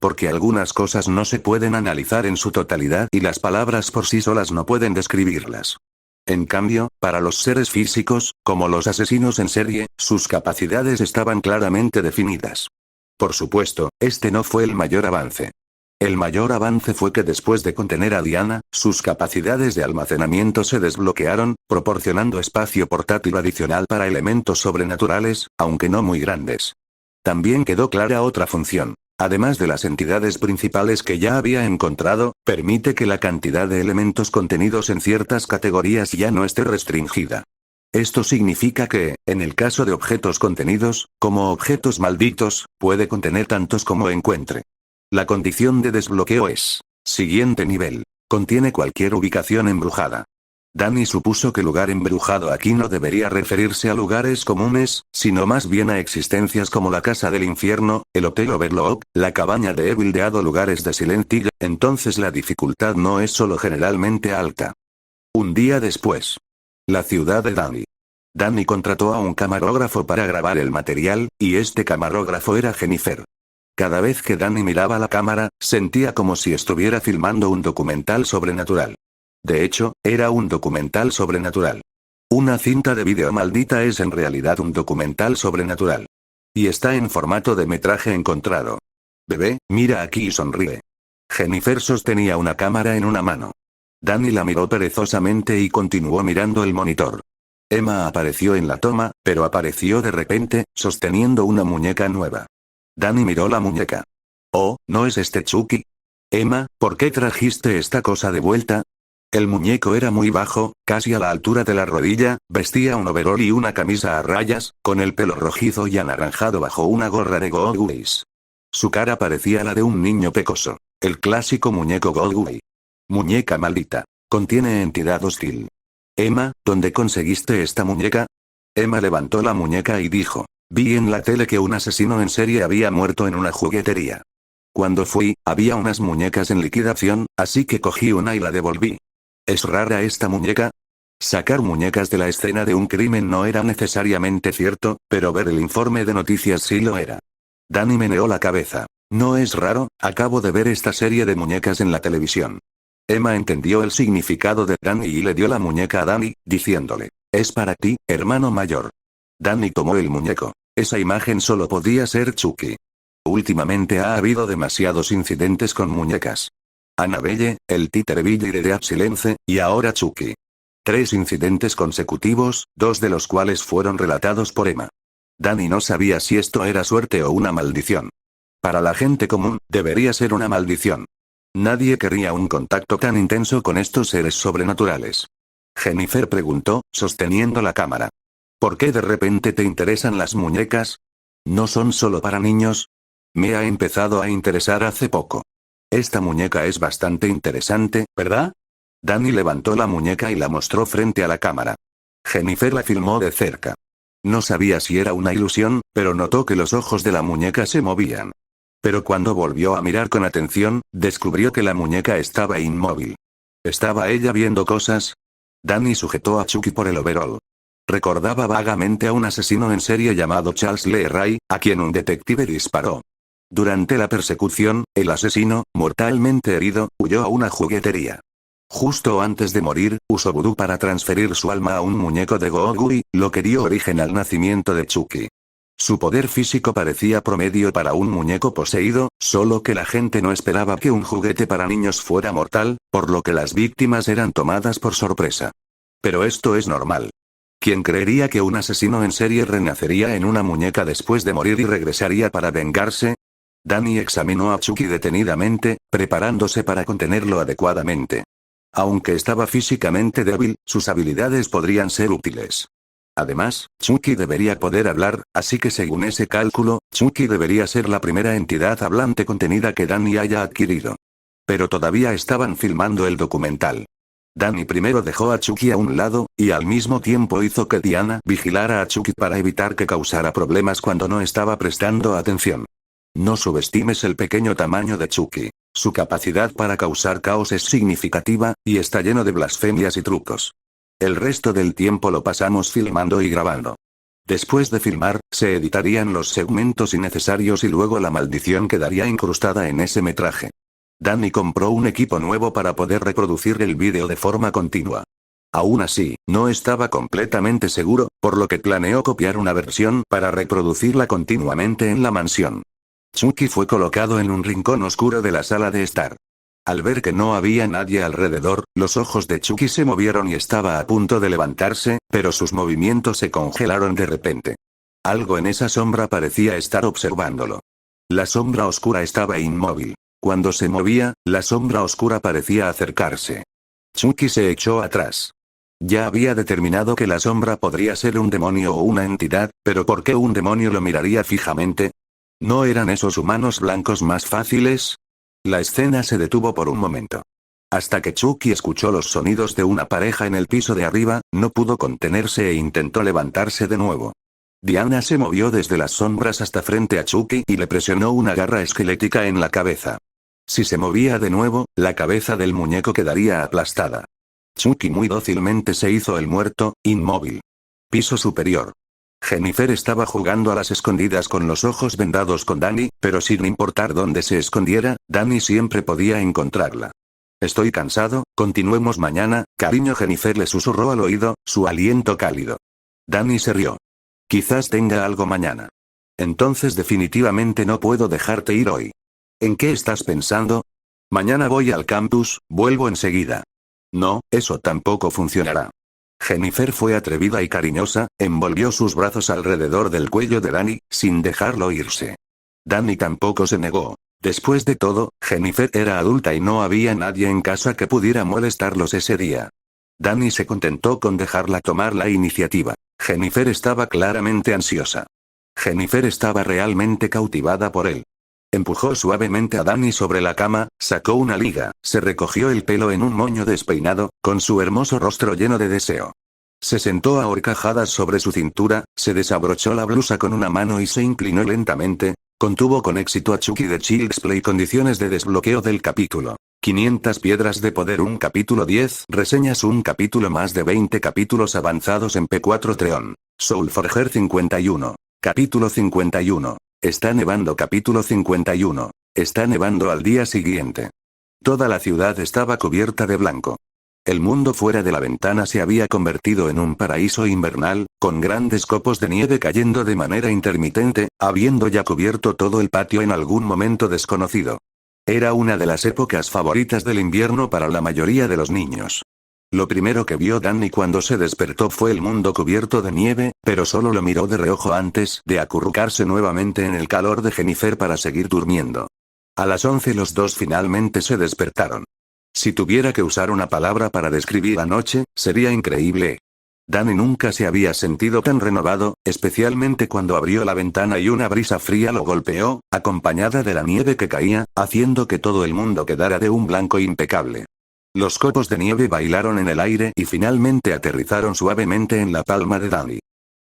Porque algunas cosas no se pueden analizar en su totalidad y las palabras por sí solas no pueden describirlas. En cambio, para los seres físicos, como los asesinos en serie, sus capacidades estaban claramente definidas. Por supuesto, este no fue el mayor avance. El mayor avance fue que después de contener a Diana, sus capacidades de almacenamiento se desbloquearon, proporcionando espacio portátil adicional para elementos sobrenaturales, aunque no muy grandes. También quedó clara otra función. Además de las entidades principales que ya había encontrado, permite que la cantidad de elementos contenidos en ciertas categorías ya no esté restringida. Esto significa que, en el caso de objetos contenidos, como objetos malditos, puede contener tantos como encuentre. La condición de desbloqueo es: siguiente nivel. Contiene cualquier ubicación embrujada. Danny supuso que lugar embrujado aquí no debería referirse a lugares comunes, sino más bien a existencias como la Casa del Infierno, el Hotel Overlook, la cabaña de Evil Dead o lugares de Silent Hill. Entonces la dificultad no es solo generalmente alta. Un día después. La ciudad de Danny. Danny contrató a un camarógrafo para grabar el material, y este camarógrafo era Jennifer. Cada vez que Danny miraba la cámara, sentía como si estuviera filmando un documental sobrenatural. De hecho, era un documental sobrenatural. Una cinta de vídeo maldita es en realidad un documental sobrenatural. Y está en formato de metraje encontrado. Bebé, mira aquí y sonríe. Jennifer sostenía una cámara en una mano. Danny la miró perezosamente y continuó mirando el monitor. Emma apareció en la toma, pero apareció de repente, sosteniendo una muñeca nueva. Danny miró la muñeca. Oh, ¿no es este Chucky? Emma, ¿por qué trajiste esta cosa de vuelta? El muñeco era muy bajo, casi a la altura de la rodilla, vestía un overol y una camisa a rayas, con el pelo rojizo y anaranjado bajo una gorra de Googleys. Su cara parecía la de un niño pecoso. El clásico muñeco Googly. Muñeca maldita. Contiene entidad hostil. Emma, ¿dónde conseguiste esta muñeca? Emma levantó la muñeca y dijo: vi en la tele que un asesino en serie había muerto en una juguetería. Cuando fui, había unas muñecas en liquidación, así que cogí una y la devolví. ¿Es rara esta muñeca? Sacar muñecas de la escena de un crimen no era necesariamente cierto, pero ver el informe de noticias sí lo era. Danny meneó la cabeza. No es raro, acabo de ver esta serie de muñecas en la televisión. Emma entendió el significado de Danny y le dio la muñeca a Danny, diciéndole: es para ti, hermano mayor. Danny tomó el muñeco. Esa imagen solo podía ser Chucky. Últimamente ha habido demasiados incidentes con muñecas. Annabelle, el títere Billy de Dead Silence, y ahora Chucky. 3 incidentes consecutivos, 2 de los cuales fueron relatados por Emma. Danny no sabía si esto era suerte o una maldición. Para la gente común, debería ser una maldición. Nadie querría un contacto tan intenso con estos seres sobrenaturales. Jennifer preguntó, sosteniendo la cámara. ¿Por qué de repente te interesan las muñecas? ¿No son solo para niños? Me ha empezado a interesar hace poco. Esta muñeca es bastante interesante, ¿verdad? Danny levantó la muñeca y la mostró frente a la cámara. Jennifer la filmó de cerca. No sabía si era una ilusión, pero notó que los ojos de la muñeca se movían. Pero cuando volvió a mirar con atención, descubrió que la muñeca estaba inmóvil. ¿Estaba ella viendo cosas? Danny sujetó a Chucky por el overol. Recordaba vagamente a un asesino en serie llamado Charles Lee Ray, a quien un detective disparó. Durante la persecución, el asesino, mortalmente herido, huyó a una juguetería. Justo antes de morir, usó vudú para transferir su alma a un muñeco de Googly, lo que dio origen al nacimiento de Chucky. Su poder físico parecía promedio para un muñeco poseído, solo que la gente no esperaba que un juguete para niños fuera mortal, por lo que las víctimas eran tomadas por sorpresa. Pero esto es normal. ¿Quién creería que un asesino en serie renacería en una muñeca después de morir y regresaría para vengarse? Danny examinó a Chucky detenidamente, preparándose para contenerlo adecuadamente. Aunque estaba físicamente débil, sus habilidades podrían ser útiles. Además, Chucky debería poder hablar, así que según ese cálculo, Chucky debería ser la primera entidad hablante contenida que Danny haya adquirido. Pero todavía estaban filmando el documental. Danny primero dejó a Chucky a un lado, y al mismo tiempo hizo que Diana vigilara a Chucky para evitar que causara problemas cuando no estaba prestando atención. No subestimes el pequeño tamaño de Chucky. Su capacidad para causar caos es significativa, y está lleno de blasfemias y trucos. El resto del tiempo lo pasamos filmando y grabando. Después de filmar, se editarían los segmentos innecesarios y luego la maldición quedaría incrustada en ese metraje. Danny compró un equipo nuevo para poder reproducir el vídeo de forma continua. Aún así, no estaba completamente seguro, por lo que planeó copiar una versión para reproducirla continuamente en la mansión. Chucky fue colocado en un rincón oscuro de la sala de estar. Al ver que no había nadie alrededor, los ojos de Chucky se movieron y estaba a punto de levantarse, pero sus movimientos se congelaron de repente. Algo en esa sombra parecía estar observándolo. La sombra oscura estaba inmóvil. Cuando se movía, la sombra oscura parecía acercarse. Chucky se echó atrás. Ya había determinado que la sombra podría ser un demonio o una entidad, pero ¿por qué un demonio lo miraría fijamente? ¿No eran esos humanos blancos más fáciles? La escena se detuvo por un momento. Hasta que Chucky escuchó los sonidos de una pareja en el piso de arriba, no pudo contenerse e intentó levantarse de nuevo. Diana se movió desde las sombras hasta frente a Chucky y le presionó una garra esquelética en la cabeza. Si se movía de nuevo, la cabeza del muñeco quedaría aplastada. Chucky muy dócilmente se hizo el muerto, inmóvil. Piso superior. Jennifer estaba jugando a las escondidas con los ojos vendados con Danny, pero sin importar dónde se escondiera, Danny siempre podía encontrarla. Estoy cansado, continuemos mañana, cariño. Jennifer le susurró al oído, su aliento cálido. Danny se rió. Quizás tenga algo mañana. Entonces definitivamente no puedo dejarte ir hoy. ¿En qué estás pensando? Mañana voy al campus, vuelvo enseguida. No, eso tampoco funcionará. Jennifer fue atrevida y cariñosa, envolvió sus brazos alrededor del cuello de Danny, sin dejarlo irse. Danny tampoco se negó. Después de todo, Jennifer era adulta y no había nadie en casa que pudiera molestarlos ese día. Danny se contentó con dejarla tomar la iniciativa. Jennifer estaba claramente ansiosa. Jennifer estaba realmente cautivada por él. Empujó suavemente a Danny sobre la cama, sacó una liga, se recogió el pelo en un moño despeinado, con su hermoso rostro lleno de deseo. Se sentó a horcajadas sobre su cintura, se desabrochó la blusa con una mano y se inclinó lentamente. Contuvo con éxito a Chucky de Child's Play. Condiciones de desbloqueo del capítulo. 500 piedras de poder. Un capítulo 10 reseñas. Un capítulo más de 20 capítulos avanzados en P4 Treon. Soulforger 51. Capítulo 51. Está nevando. Capítulo 51. Está nevando al día siguiente. Toda la ciudad estaba cubierta de blanco. El mundo fuera de la ventana se había convertido en un paraíso invernal, con grandes copos de nieve cayendo de manera intermitente, habiendo ya cubierto todo el patio en algún momento desconocido. Era una de las épocas favoritas del invierno para la mayoría de los niños. Lo primero que vio Danny cuando se despertó fue el mundo cubierto de nieve, pero solo lo miró de reojo antes de acurrucarse nuevamente en el calor de Jennifer para seguir durmiendo. A las 11 los dos finalmente se despertaron. Si tuviera que usar una palabra para describir la noche, sería increíble. Danny nunca se había sentido tan renovado, especialmente cuando abrió la ventana y una brisa fría lo golpeó, acompañada de la nieve que caía, haciendo que todo el mundo quedara de un blanco impecable. Los copos de nieve bailaron en el aire y finalmente aterrizaron suavemente en la palma de Danny.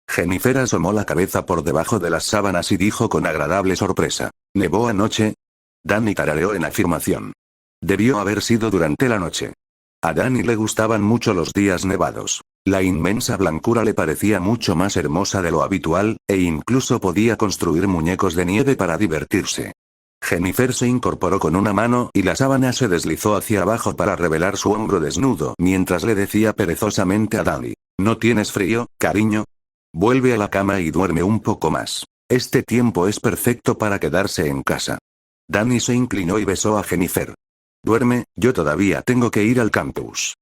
Jennifer asomó la cabeza por debajo de las sábanas y dijo con agradable sorpresa: ¿Nevó anoche? Danny tarareó en afirmación. Debió haber sido durante la noche. A Danny le gustaban mucho los días nevados. La inmensa blancura le parecía mucho más hermosa de lo habitual, e incluso podía construir muñecos de nieve para divertirse. Jennifer se incorporó con una mano y la sábana se deslizó hacia abajo para revelar su hombro desnudo, mientras le decía perezosamente a Danny: ¿No tienes frío, cariño? Vuelve a la cama y duerme un poco más. Este tiempo es perfecto para quedarse en casa. Danny se inclinó y besó a Jennifer. Duerme, yo todavía tengo que ir al campus.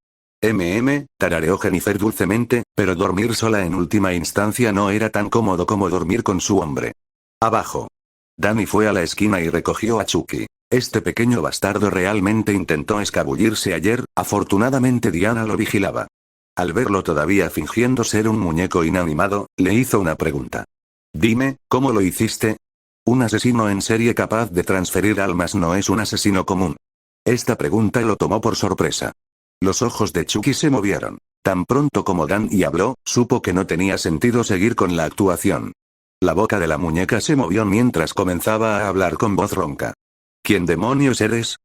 Tarareó Jennifer dulcemente, pero dormir sola en última instancia no era tan cómodo como dormir con su hombre. Abajo. Danny fue a la esquina y recogió a Chucky. Este pequeño bastardo realmente intentó escabullirse ayer, afortunadamente Diana lo vigilaba. Al verlo todavía fingiendo ser un muñeco inanimado, le hizo una pregunta. Dime, ¿cómo lo hiciste? Un asesino en serie capaz de transferir almas no es un asesino común. Esta pregunta lo tomó por sorpresa. Los ojos de Chucky se movieron. Tan pronto como Danny habló, supo que no tenía sentido seguir con la actuación. La boca de la muñeca se movió mientras comenzaba a hablar con voz ronca. ¿Quién demonios eres?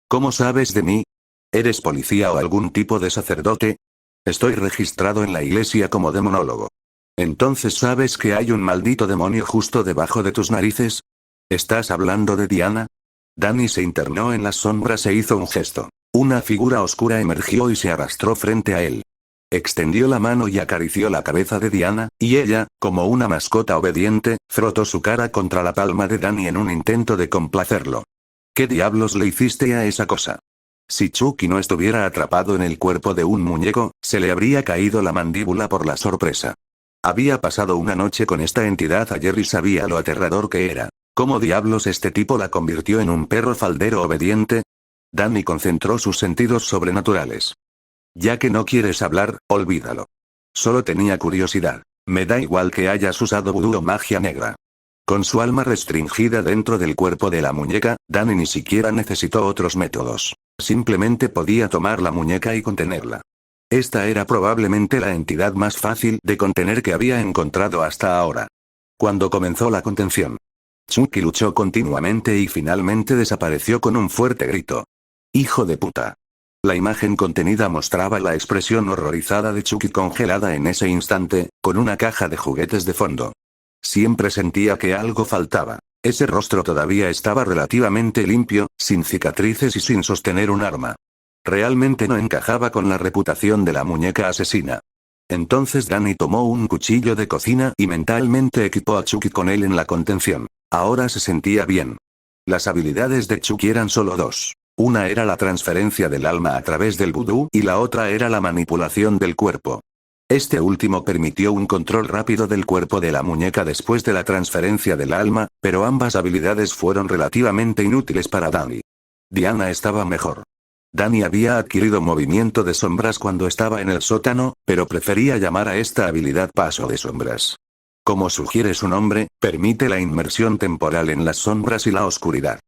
¿Cómo sabes de mí? ¿Eres policía o algún tipo de sacerdote? Estoy registrado en la iglesia como demonólogo. ¿Entonces sabes que hay un maldito demonio justo debajo de tus narices? ¿Estás hablando de Diana? Danny se internó en las sombras e hizo un gesto. Una figura oscura emergió y se arrastró frente a él. Extendió la mano y acarició la cabeza de Diana, y ella, como una mascota obediente, frotó su cara contra la palma de Danny en un intento de complacerlo. ¿Qué diablos le hiciste a esa cosa? Si Chucky no estuviera atrapado en el cuerpo de un muñeco, se le habría caído la mandíbula por la sorpresa. Había pasado una noche con esta entidad ayer y sabía lo aterrador que era. ¿Cómo diablos este tipo la convirtió en un perro faldero obediente? Danny concentró sus sentidos sobrenaturales. Ya que no quieres hablar, olvídalo. Solo tenía curiosidad. Me da igual que hayas usado vudú o magia negra. Con su alma restringida dentro del cuerpo de la muñeca, Danny ni siquiera necesitó otros métodos. Simplemente podía tomar la muñeca y contenerla. Esta era probablemente la entidad más fácil de contener que había encontrado hasta ahora. Cuando comenzó la contención, Chucky luchó continuamente y finalmente desapareció con un fuerte grito. ¡Hijo de puta! La imagen contenida mostraba la expresión horrorizada de Chucky congelada en ese instante, con una caja de juguetes de fondo. Siempre sentía que algo faltaba. Ese rostro todavía estaba relativamente limpio, sin cicatrices y sin sostener un arma. Realmente no encajaba con la reputación de la muñeca asesina. Entonces Danny tomó un cuchillo de cocina y mentalmente equipó a Chucky con él en la contención. Ahora se sentía bien. Las habilidades de Chucky eran solo dos. Una era la transferencia del alma a través del vudú y la otra era la manipulación del cuerpo. Este último permitió un control rápido del cuerpo de la muñeca después de la transferencia del alma, pero ambas habilidades fueron relativamente inútiles para Danny. Diana estaba mejor. Danny había adquirido movimiento de sombras cuando estaba en el sótano, pero prefería llamar a esta habilidad paso de sombras. Como sugiere su nombre, permite la inmersión temporal en las sombras y la oscuridad.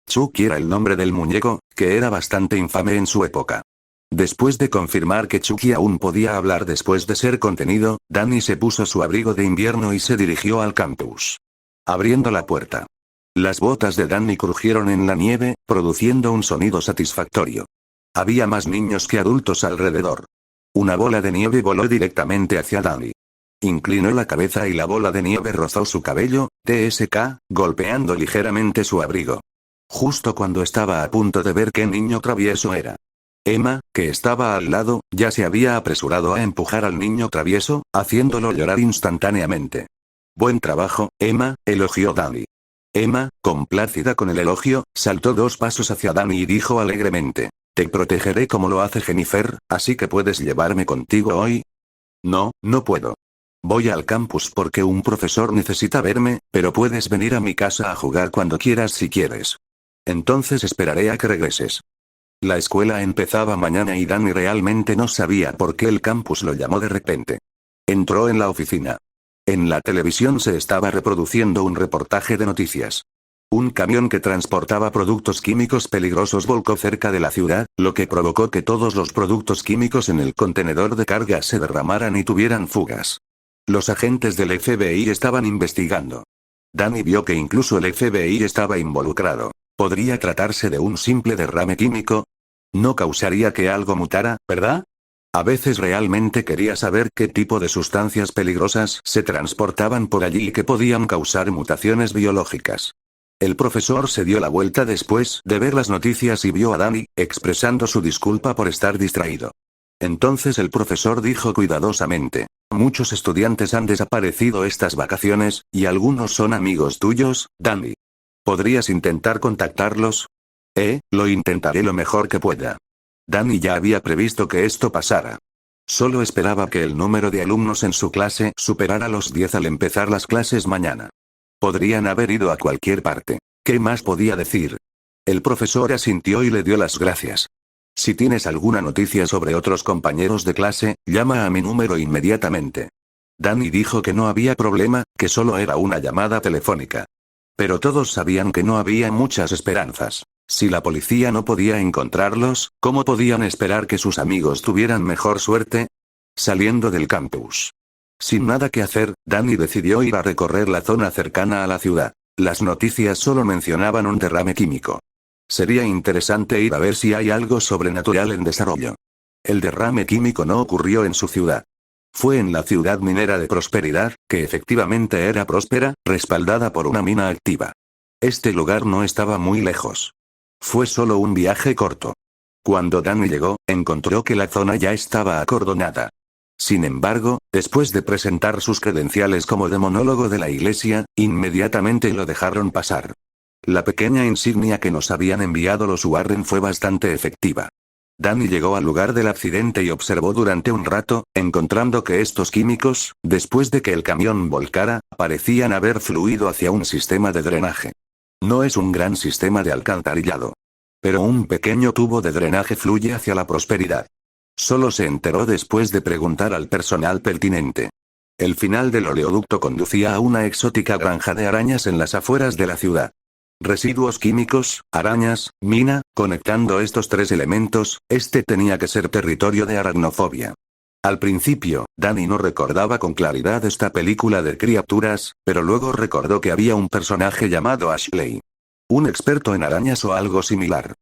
Chucky era el nombre del muñeco, que era bastante infame en su época. Después de confirmar que Chucky aún podía hablar después de ser contenido, Danny se puso su abrigo de invierno y se dirigió al campus. Abriendo la puerta. Las botas de Danny crujieron en la nieve, produciendo un sonido satisfactorio. Había más niños que adultos alrededor. Una bola de nieve voló directamente hacia Danny. Inclinó la cabeza y la bola de nieve rozó su cabello, golpeando ligeramente su abrigo. Justo cuando estaba a punto de ver qué niño travieso era. Emma, que estaba al lado, ya se había apresurado a empujar al niño travieso, haciéndolo llorar instantáneamente. Buen trabajo, Emma, elogió Danny. Emma, complacida con el elogio, saltó 2 pasos hacia Danny y dijo alegremente. Te protegeré como lo hace Jennifer, así que puedes llevarme contigo hoy. No, no puedo. Voy al campus porque un profesor necesita verme, pero puedes venir a mi casa a jugar cuando quieras si quieres. Entonces esperaré a que regreses. La escuela empezaba mañana y Danny realmente no sabía por qué el campus lo llamó de repente. Entró en la oficina. En la televisión se estaba reproduciendo un reportaje de noticias. Un camión que transportaba productos químicos peligrosos volcó cerca de la ciudad, lo que provocó que todos los productos químicos en el contenedor de carga se derramaran y tuvieran fugas. Los agentes del FBI estaban investigando. Danny vio que incluso el FBI estaba involucrado. ¿Podría tratarse de un simple derrame químico? No causaría que algo mutara, ¿verdad? A veces realmente quería saber qué tipo de sustancias peligrosas se transportaban por allí y que podían causar mutaciones biológicas. El profesor se dio la vuelta después de ver las noticias y vio a Danny, expresando su disculpa por estar distraído. Entonces el profesor dijo cuidadosamente, Muchos estudiantes han desaparecido estas vacaciones, y algunos son amigos tuyos, Danny. ¿Podrías intentar contactarlos? Lo intentaré lo mejor que pueda. Danny ya había previsto que esto pasara. Solo esperaba que el número de alumnos en su clase superara los 10 al empezar las clases mañana. Podrían haber ido a cualquier parte. ¿Qué más podía decir? El profesor asintió y le dio las gracias. Si tienes alguna noticia sobre otros compañeros de clase, llama a mi número inmediatamente. Danny dijo que no había problema, que solo era una llamada telefónica. Pero todos sabían que no había muchas esperanzas. Si la policía no podía encontrarlos, ¿cómo podían esperar que sus amigos tuvieran mejor suerte? Saliendo del campus. Sin nada que hacer, Danny decidió ir a recorrer la zona cercana a la ciudad. Las noticias solo mencionaban un derrame químico. Sería interesante ir a ver si hay algo sobrenatural en desarrollo. El derrame químico no ocurrió en su ciudad. Fue en la ciudad minera de Prosperidad, que efectivamente era próspera, respaldada por una mina activa. Este lugar no estaba muy lejos. Fue solo un viaje corto. Cuando Danny llegó, encontró que la zona ya estaba acordonada. Sin embargo, después de presentar sus credenciales como demonólogo de la iglesia, inmediatamente lo dejaron pasar. La pequeña insignia que nos habían enviado los Warren fue bastante efectiva. Danny llegó al lugar del accidente y observó durante un rato, encontrando que estos químicos, después de que el camión volcara, parecían haber fluido hacia un sistema de drenaje. No es un gran sistema de alcantarillado. Pero un pequeño tubo de drenaje fluye hacia la Prosperidad. Solo se enteró después de preguntar al personal pertinente. El final del oleoducto conducía a una exótica granja de arañas en las afueras de la ciudad. Residuos químicos, arañas, mina, conectando estos tres elementos, este tenía que ser territorio de aracnofobia. Al principio, Danny no recordaba con claridad esta película de criaturas, pero luego recordó que había un personaje llamado Ashley. Un experto en arañas o algo similar.